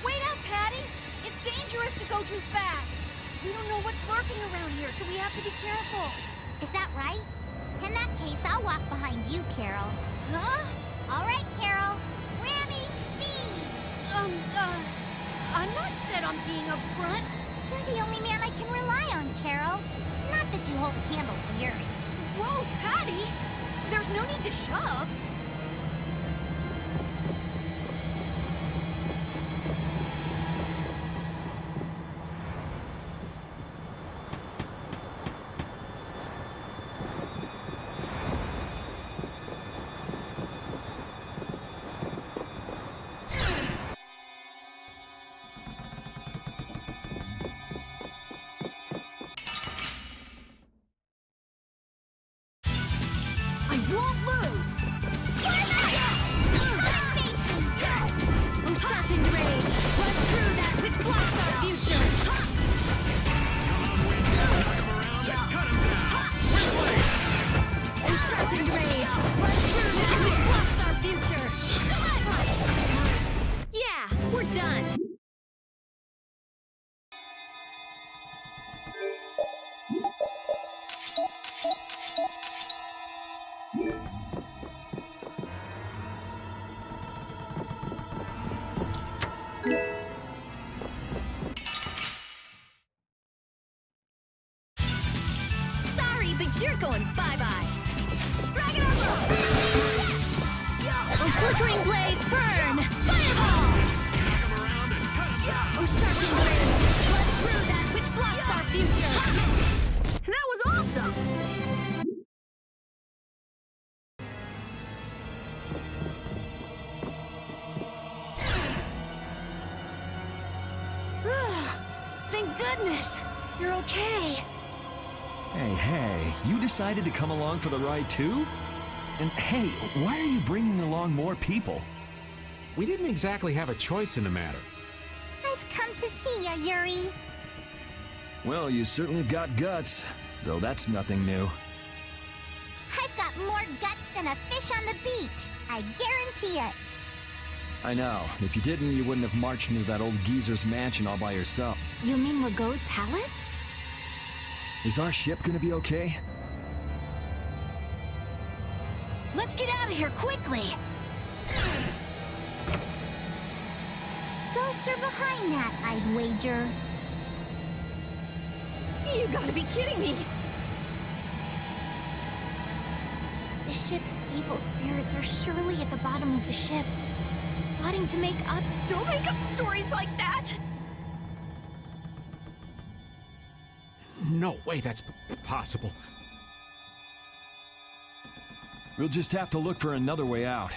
Wait up, Patty! It's dangerous to go too fast. We don't know what's lurking around here, so we have to be careful. Is that right? In that case, I'll walk behind you, Carol. Huh? All right, Carol. Ramming speed! I'm not set on being up front. You're the only man I can rely on, Carol. Not that you hold a candle to Yuri. Whoa, Patty! There's no need to shove. I won't lose! Oh, sharpened rage! Run through that which blocks our future! Oh, sharpened rage! Run through that which blocks our future! Yeah, we're done! Sorry, but you're going bye-bye! Dragon Armor! Oh, flickering blaze, burn! Fireball! Oh, sharpened rage! Run through that which blocks our future! That was awesome! Thank goodness! You're okay! Hey, you decided to come along for the ride too? And hey, why are you bringing along more people? We didn't exactly have a choice in the matter. I've come to see ya, Yuri. Well, you certainly got guts, though that's nothing new. I've got more guts than a fish on the beach. I guarantee it. I know. If you didn't, you wouldn't have marched into that old geezer's mansion all by yourself. You mean Rago's palace? Is our ship gonna be okay? Let's get out of here quickly! Ghosts are behind that, I'd wager. You gotta be kidding me! The ship's evil spirits are surely at the bottom of the ship, plotting to make up... Don't make up stories like that! No way that's possible. We'll just have to look for another way out.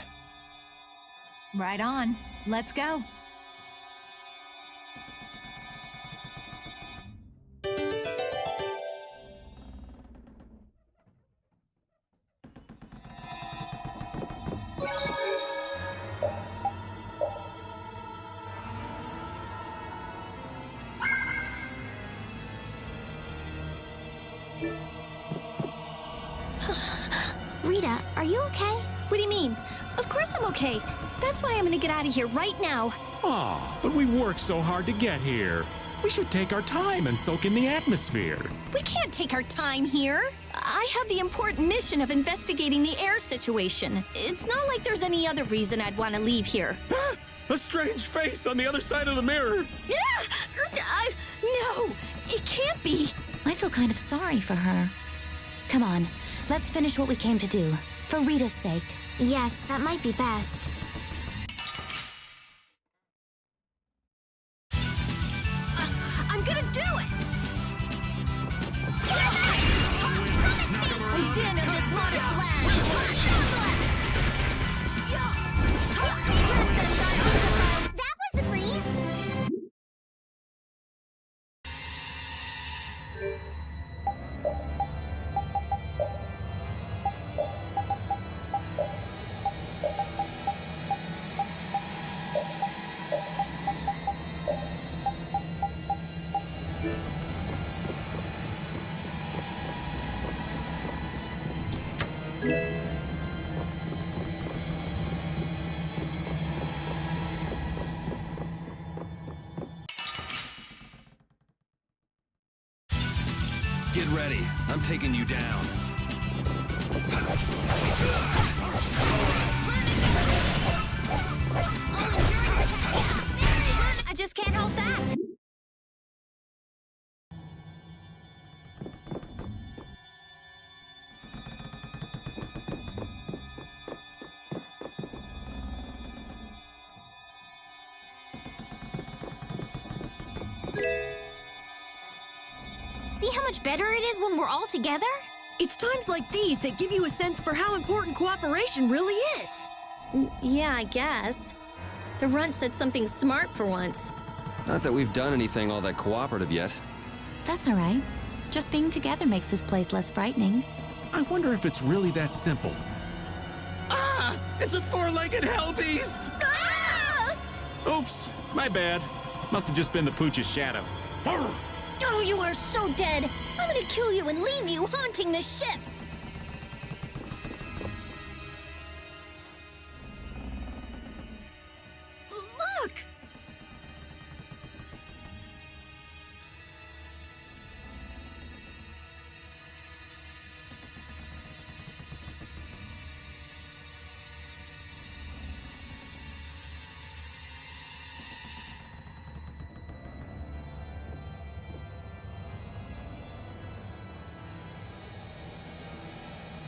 Right on. Let's go. Rita, are you okay? What do you mean? Of course I'm okay. That's why I'm gonna get out of here right now. Aw, but we worked so hard to get here. We should take our time and soak in the atmosphere. We can't take our time here. I have the important mission of investigating the air situation. It's not like there's any other reason I'd want to leave here. A strange face on the other side of the mirror. No, it can't be. I feel kind of sorry for her. Come on, let's finish what we came to do. For Rita's sake. Yes, that might be best. I'm gonna do it! A din of this modest land. Blast! Get ready. I'm taking you down. I just can't hold back. See how much better it is when we're all together? It's times like these that give you a sense for how important cooperation really is. Yeah, I guess. The runt said something smart for once. Not that we've done anything all that cooperative yet. That's all right. Just being together makes this place less frightening. I wonder if it's really that simple. Ah! It's a four-legged hell beast! Ah! Oops, my bad. Must have just been the pooch's shadow. Oh, you are so dead! I'm gonna kill you and leave you haunting the ship! Look!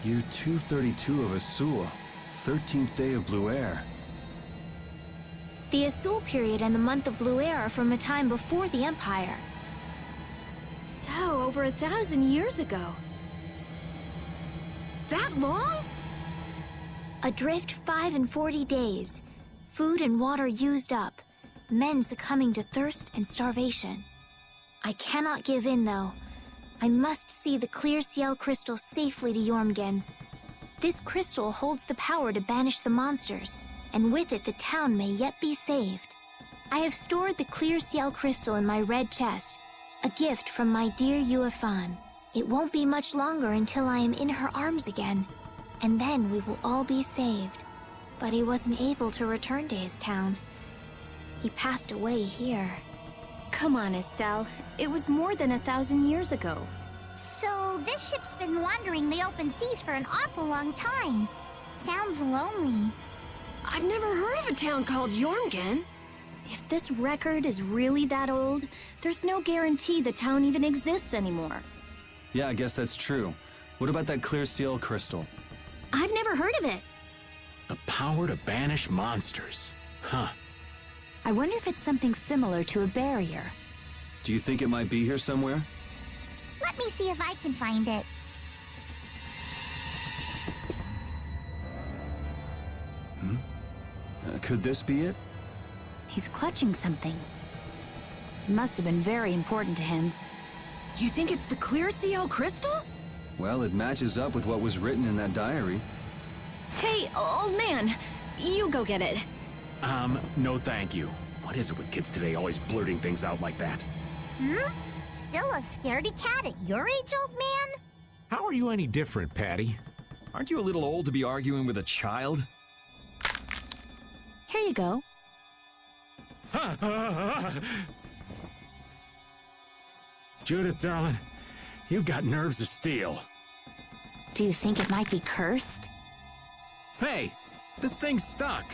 Year 232 of Asul, 13th day of Blue Air. The Asul period and the month of Blue Air are from a time before the Empire. So, over 1,000 years ago. That long? Adrift 5 and 40 days. Food and water used up. Men succumbing to thirst and starvation. I cannot give in, though. I must see the clear Ciel crystal safely to Jormungand. This crystal holds the power to banish the monsters, and with it the town may yet be saved. I have stored the clear Ciel crystal in my red chest, a gift from my dear Yuefan. It won't be much longer until I am in her arms again, and then we will all be saved. But he wasn't able to return to his town. He passed away here. Come on, Estelle. It was more than 1,000 years ago. So this ship's been wandering the open seas for an awful long time. Sounds lonely. I've never heard of a town called Jormungand. If this record is really that old, there's no guarantee the town even exists anymore. Yeah, I guess that's true. What about that clear seal crystal? I've never heard of it. The power to banish monsters. Huh. I wonder if it's something similar to a barrier. Do you think it might be here somewhere? Let me see if I can find it. Could this be it? He's clutching something. It must have been very important to him. You think it's the clear Ciel crystal? Well, it matches up with what was written in that diary. Hey, old man, you go get it. No thank you. What is it with kids today always blurting things out like that? Still a scaredy cat at your age, old man? How are you any different, Patty? Aren't you a little old to be arguing with a child? Here you go. Judith, darling, you've got nerves of steel. Do you think it might be cursed? Hey, this thing's stuck.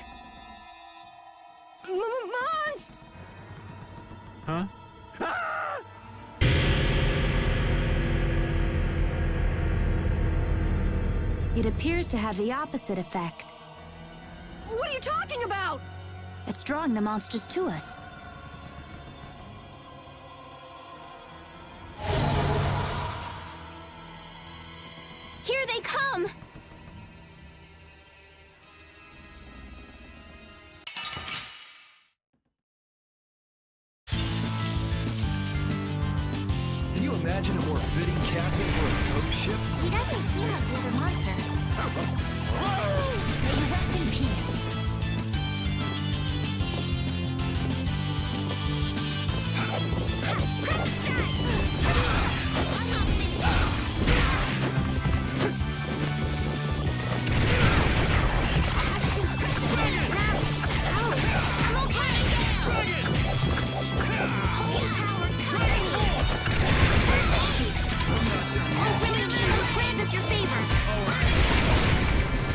Mons! Huh? It appears to have the opposite effect. What are you talking about? It's drawing the monsters to us. Here they come! Can you imagine a more fitting captain for a ghost ship? He doesn't seem like the other monsters. May you rest in peace.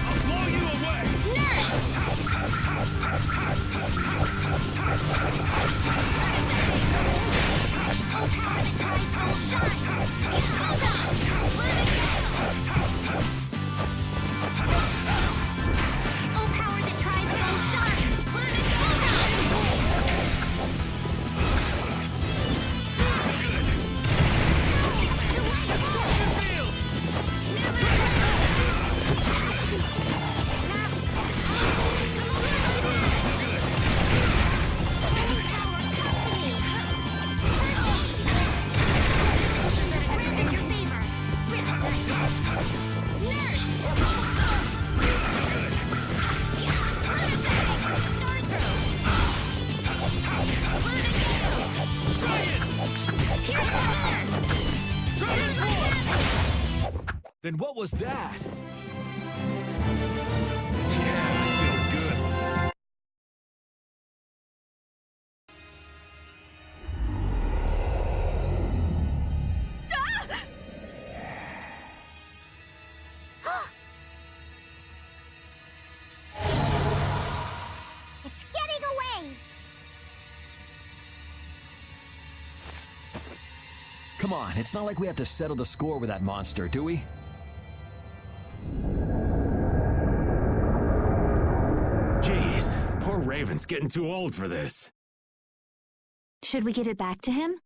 I'll blow you away! Full power that tries soul shine! Then what was that? Yeah, I feel good. It's getting away! Come on, it's not like we have to settle the score with that monster, do we? Jeez, poor Raven's getting too old for this. Should we give it back to him?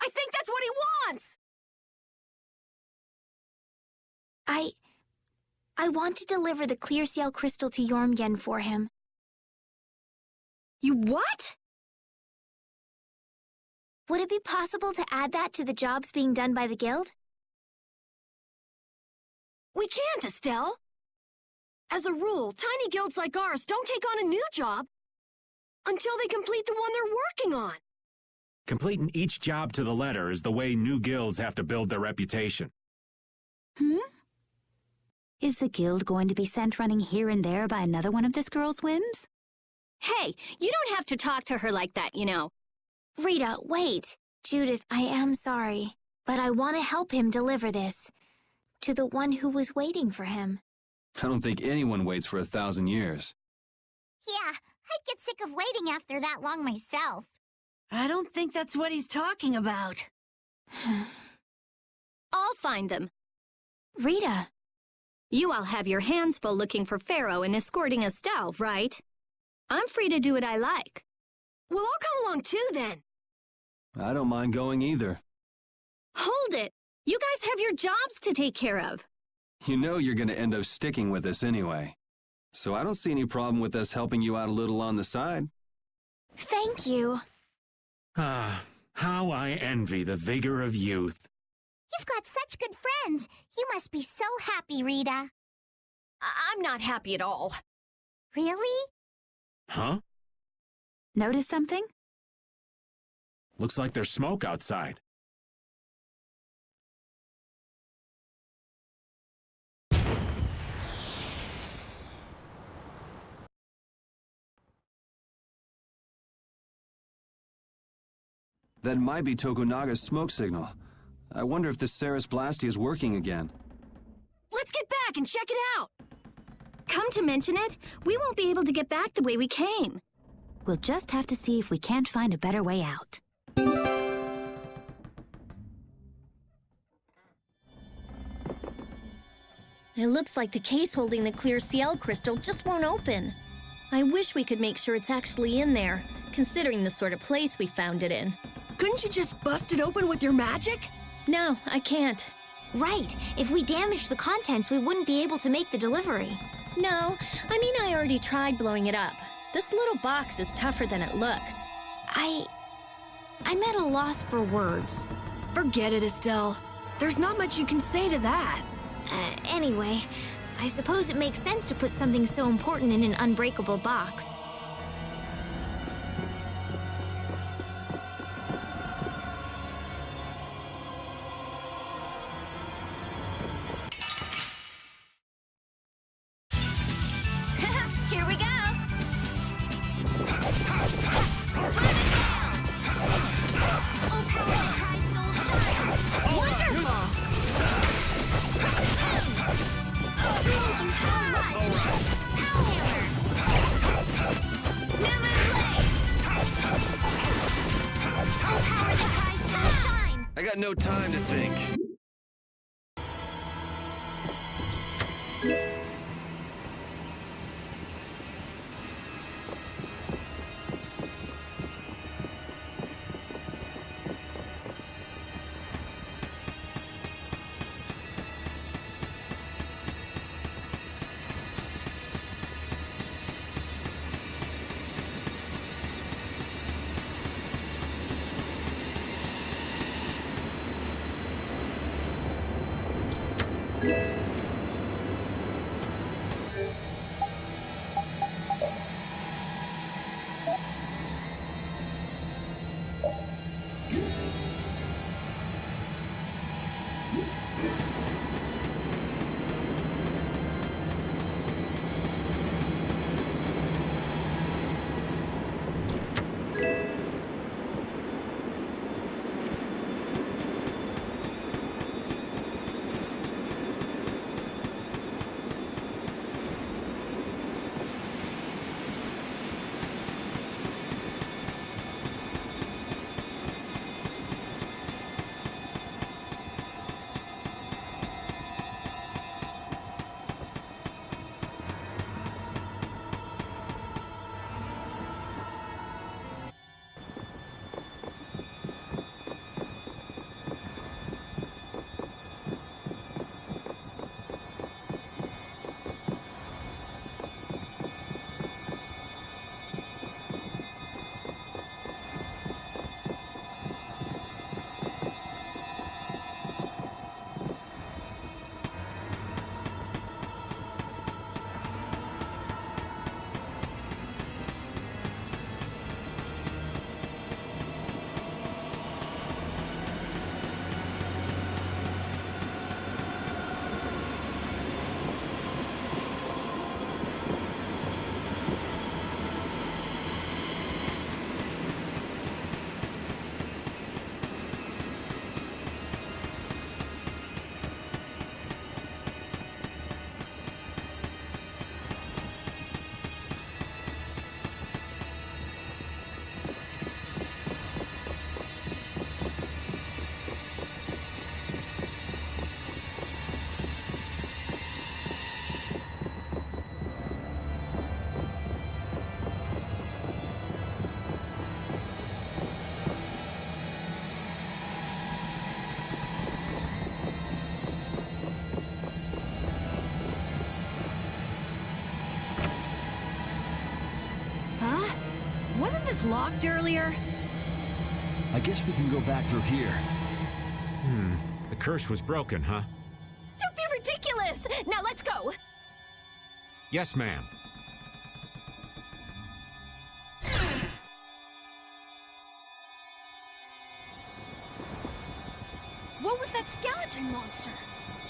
I think that's what he wants! I want to deliver the clear ciel crystal to Jormgen for him. You what? Would it be possible to add that to the jobs being done by the guild? We can't, Estelle. As a rule, tiny guilds like ours don't take on a new job until they complete the one they're working on. Completing each job to the letter is the way new guilds have to build their reputation. Is the guild going to be sent running here and there by another one of this girl's whims? Hey, you don't have to talk to her like that, you know. Rita, wait. Judith, I am sorry, but I want to help him deliver this to the one who was waiting for him. I don't think anyone waits for 1,000 years. Yeah, I'd get sick of waiting after that long myself. I don't think that's what he's talking about. I'll find them. Rita. You all have your hands full looking for Pharaoh and escorting Estelle, right? I'm free to do what I like. Well, I'll come along too, then. I don't mind going either. Hold it! You guys have your jobs to take care of. You know you're going to end up sticking with us anyway. So I don't see any problem with us helping you out a little on the side. Thank you. Ah, how I envy the vigor of youth. You've got such good friends. You must be so happy, Rita. I'm not happy at all. Really? Huh? Notice something? Looks like there's smoke outside. That might be Tokunaga's smoke signal. I wonder if the Ceres Blasty is working again. Let's get back and check it out. Come to mention it, we won't be able to get back the way we came. We'll just have to see if we can't find a better way out. It looks like the case holding the clear ciel crystal just won't open. I wish we could make sure it's actually in there, considering the sort of place we found it in. Couldn't you just bust it open with your magic? No, I can't. Right. If we damaged the contents, we wouldn't be able to make the delivery. No, I mean I already tried blowing it up. This little box is tougher than it looks. I'm at a loss for words. Forget it, Estelle. There's not much you can say to that. Anyway, I suppose it makes sense to put something so important in an unbreakable box. Here we go! Oh, power that tries soul shine! Wonderful! got no time to think. Wasn't this locked earlier? I guess we can go back through here. The curse was broken, huh? Don't be ridiculous! Now let's go! Yes, ma'am. What was that skeleton monster?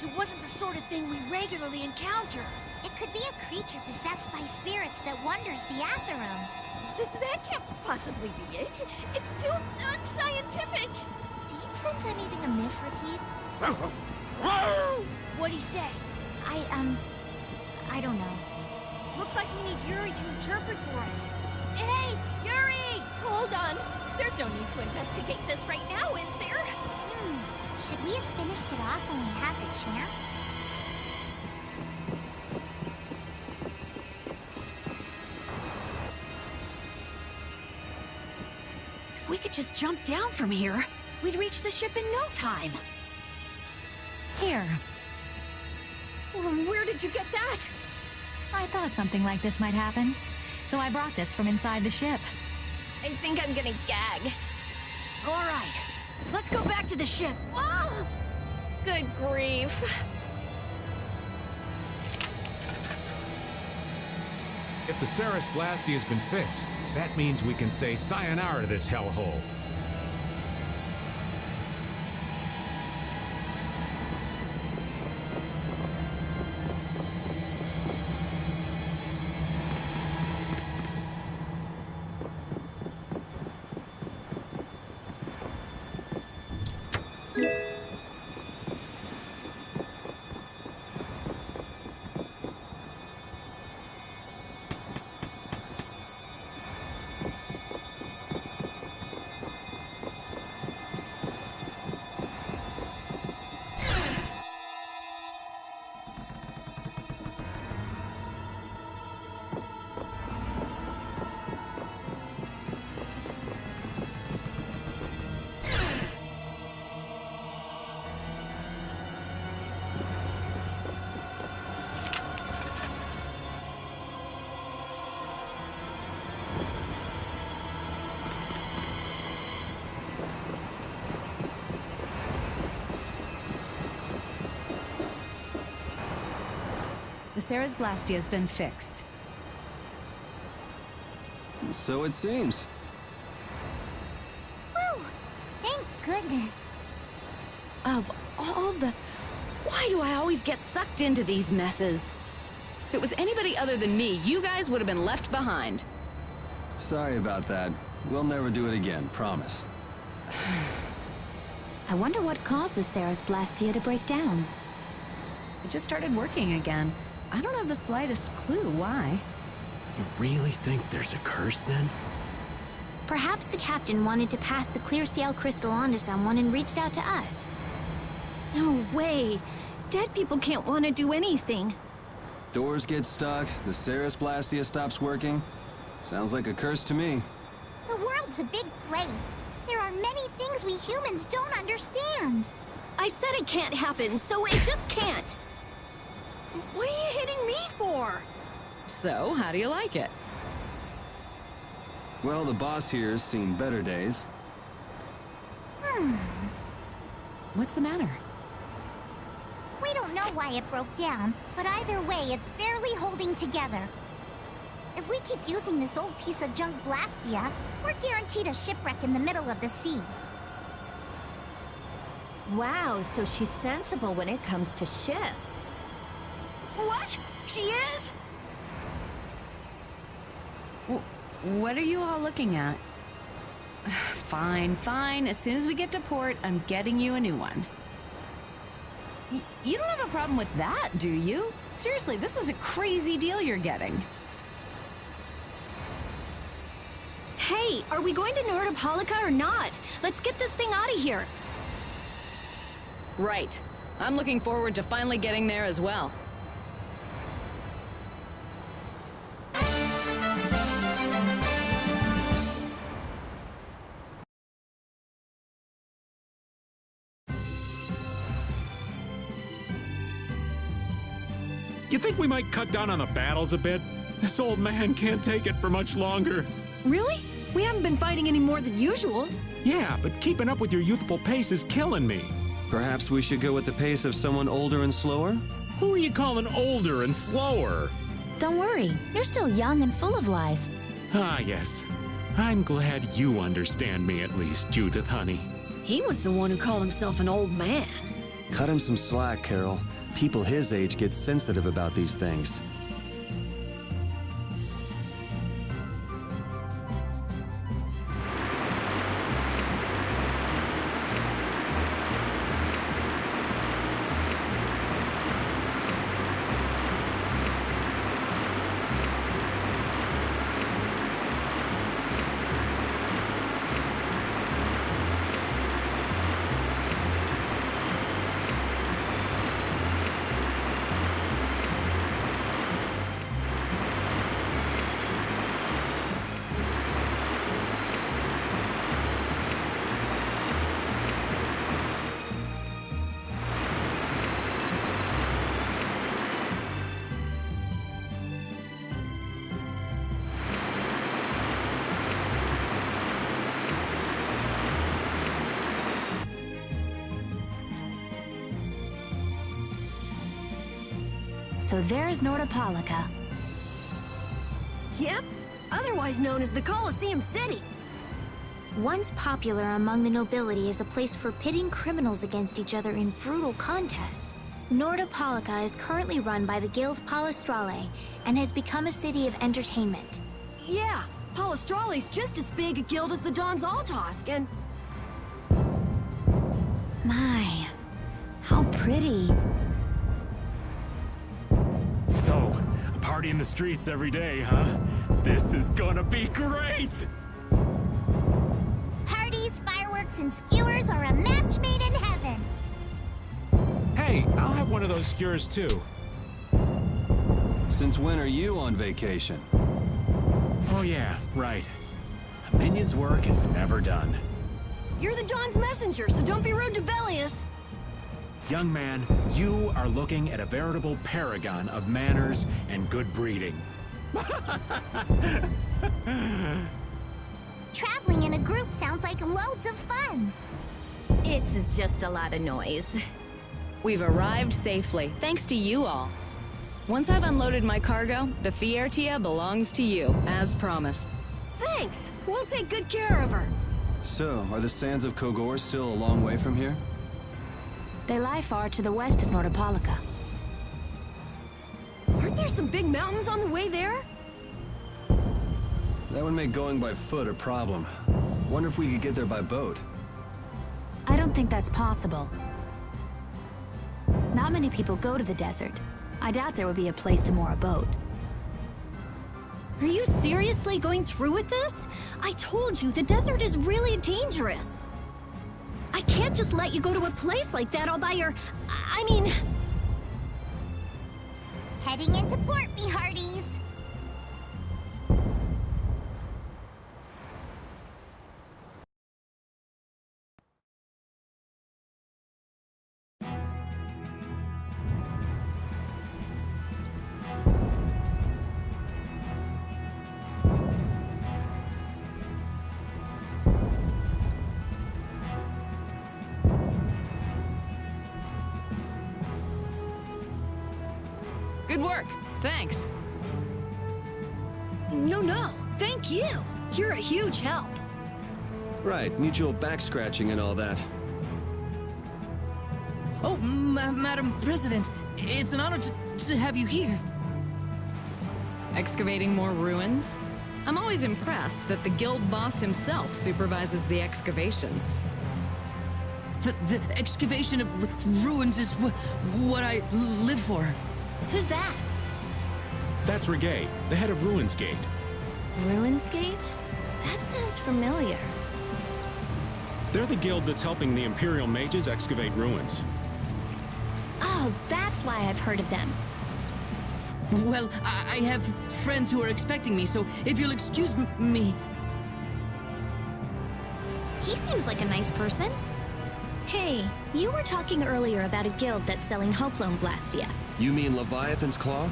It wasn't the sort of thing we regularly encounter. It could be a creature possessed by spirits that wanders the Atherum. That can't possibly be it. It's too unscientific. Do you sense anything amiss, Repeat? What'd he say? I don't know. Looks like we need Yuri to interpret for us. Hey, Yuri! Hold on. There's no need to investigate this right now, is there? Should we have finished it off when we had the chance? If we could just jump down from here, we'd reach the ship in no time. Here. Where did you get that? I thought something like this might happen, so I brought this from inside the ship. I think I'm gonna gag. All right, let's go back to the ship. Oh! Good grief. If the Ceres Blasty has been fixed, that means we can say sayonara to this hellhole. The Ceres Blastia's been fixed. So it seems. Whew! Thank goodness. Of all the... Why do I always get sucked into these messes? If it was anybody other than me, you guys would have been left behind. Sorry about that. We'll never do it again, promise. I wonder what caused the Ceres Blastia to break down. It just started working again. I don't have the slightest clue why. You really think there's a curse then? Perhaps the captain wanted to pass the clear Ciel crystal on to someone and reached out to us. No way. Dead people can't want to do anything. Doors get stuck, the Ceres Blastia stops working. Sounds like a curse to me. The world's a big place. There are many things we humans don't understand. I said it can't happen, so it just can't. What are you hitting me for? So, how do you like it? Well, the boss here's seen better days. What's the matter? We don't know why it broke down, but either way, it's barely holding together. If we keep using this old piece of junk Blastia, we're guaranteed a shipwreck in the middle of the sea. Wow, so she's sensible when it comes to ships. What? She is? What are you all looking at? Fine, fine. As soon as we get to port, I'm getting you a new one. You don't have a problem with that, do you? Seriously, this is a crazy deal you're getting. Hey, are we going to Nordopolica or not? Let's get this thing out of here. Right. I'm looking forward to finally getting there as well. You think we might cut down on the battles a bit? This old man can't take it for much longer. Really? We haven't been fighting any more than usual. Yeah, but keeping up with your youthful pace is killing me. Perhaps we should go with the pace of someone older and slower? Who are you calling older and slower? Don't worry, you're still young and full of life. Ah, yes. I'm glad you understand me at least, Judith, honey. He was the one who called himself an old man. Cut him some slack, Carol. People his age get sensitive about these things. So there's Nordopolica. Yep, otherwise known as the Colosseum City. Once popular among the nobility as a place for pitting criminals against each other in brutal contest, Nordopolica is currently run by the Guild Palestrale and has become a city of entertainment. Yeah, Palestrale's just as big a guild as the Don's Altosk, and... My, how pretty. So, a party in the streets every day, huh? This is gonna be great! Parties, fireworks, and skewers are a match made in heaven. Hey, I'll have one of those skewers too. Since when are you on vacation? Oh yeah, right. A minion's work is never done. You're the Don's messenger, so don't be rude to Bellius. Young man, you are looking at a veritable paragon of manners and good breeding. Traveling in a group sounds like loads of fun. It's just a lot of noise. We've arrived safely, thanks to you all. Once I've unloaded my cargo, the Fiertia belongs to you, as promised. Thanks! We'll take good care of her. So, are the sands of Kogor still a long way from here? They lie far to the west of Nordopolica. Aren't there some big mountains on the way there? That would make going by foot a problem. Wonder if we could get there by boat. I don't think that's possible. Not many people go to the desert. I doubt there would be a place to moor a boat. Are you seriously going through with this? I told you, the desert is really dangerous. I can't just let you go to a place like that all by I mean... Heading into port, me hearties. Good work. Thanks. No. Thank you. You're a huge help. Right, mutual back scratching and all that. Oh, Madam President, it's an honor to have you here. Excavating more ruins? I'm always impressed that the guild boss himself supervises the excavations. The excavation of ruins is what I live for. Who's that? That's Regay, the head of Ruins Gate. Ruins Gate? That sounds familiar. They're the guild that's helping the Imperial mages excavate ruins. Oh, that's why I've heard of them. Well, I have friends who are expecting me, so if you'll excuse me... He seems like a nice person. Hey, you were talking earlier about a guild that's selling Hoplone Blastia. You mean Leviathan's Claw?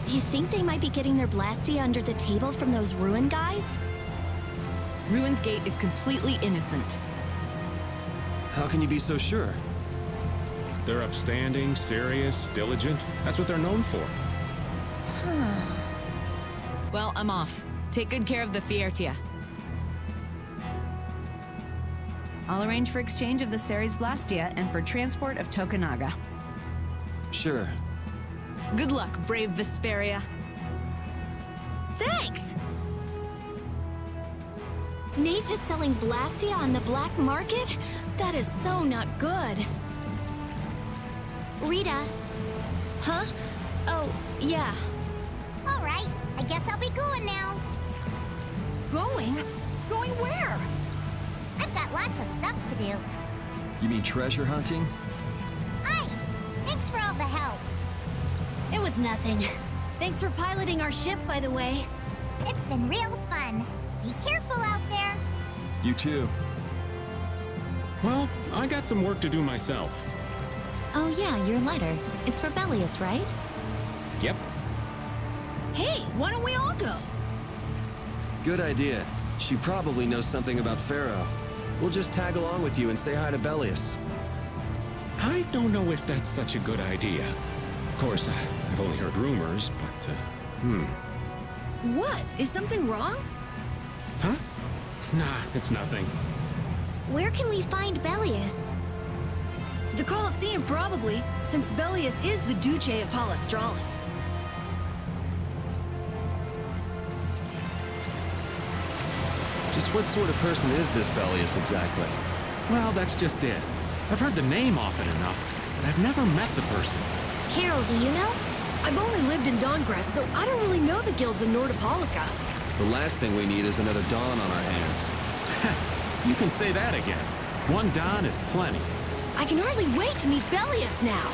Do you think they might be getting their Blastia under the table from those ruin guys? Ruins Gate is completely innocent. How can you be so sure? They're upstanding, serious, diligent. That's what they're known for. Well, I'm off. Take good care of the Fiertia. I'll arrange for exchange of the Ceres Blastia and for transport of Tokunaga. Sure. Good luck, brave Vesperia. Thanks! Nate just selling Blastia on the black market? That is so not good. Rita. Huh? Oh, yeah. All right, I guess I'll be going now. Going? Going where? I've got lots of stuff to do. You mean treasure hunting? Aye, thanks for all the help. It was nothing. Thanks for piloting our ship, by the way. It's been real fun. Be careful out there. You too. Well, I got some work to do myself. Oh yeah, your letter. It's for Bellius, right? Yep. Hey, why don't we all go? Good idea. She probably knows something about Pharaoh. We'll just tag along with you and say hi to Bellius. I don't know if that's such a good idea. Of course, I've only heard rumors, but, What? Is something wrong? Huh? Nah, it's nothing. Where can we find Bellius? The Colosseum, probably, since Bellius is the Duce of Palestrale. Just what sort of person is this Bellius exactly? Well, that's just it. I've heard the name often enough, but I've never met the person. Carol, do you know? I've only lived in Dawngrass, so I don't really know the guilds in Nordopolica. The last thing we need is another Dawn on our hands. You can say that again. One Don is plenty. I can hardly wait to meet Bellius now.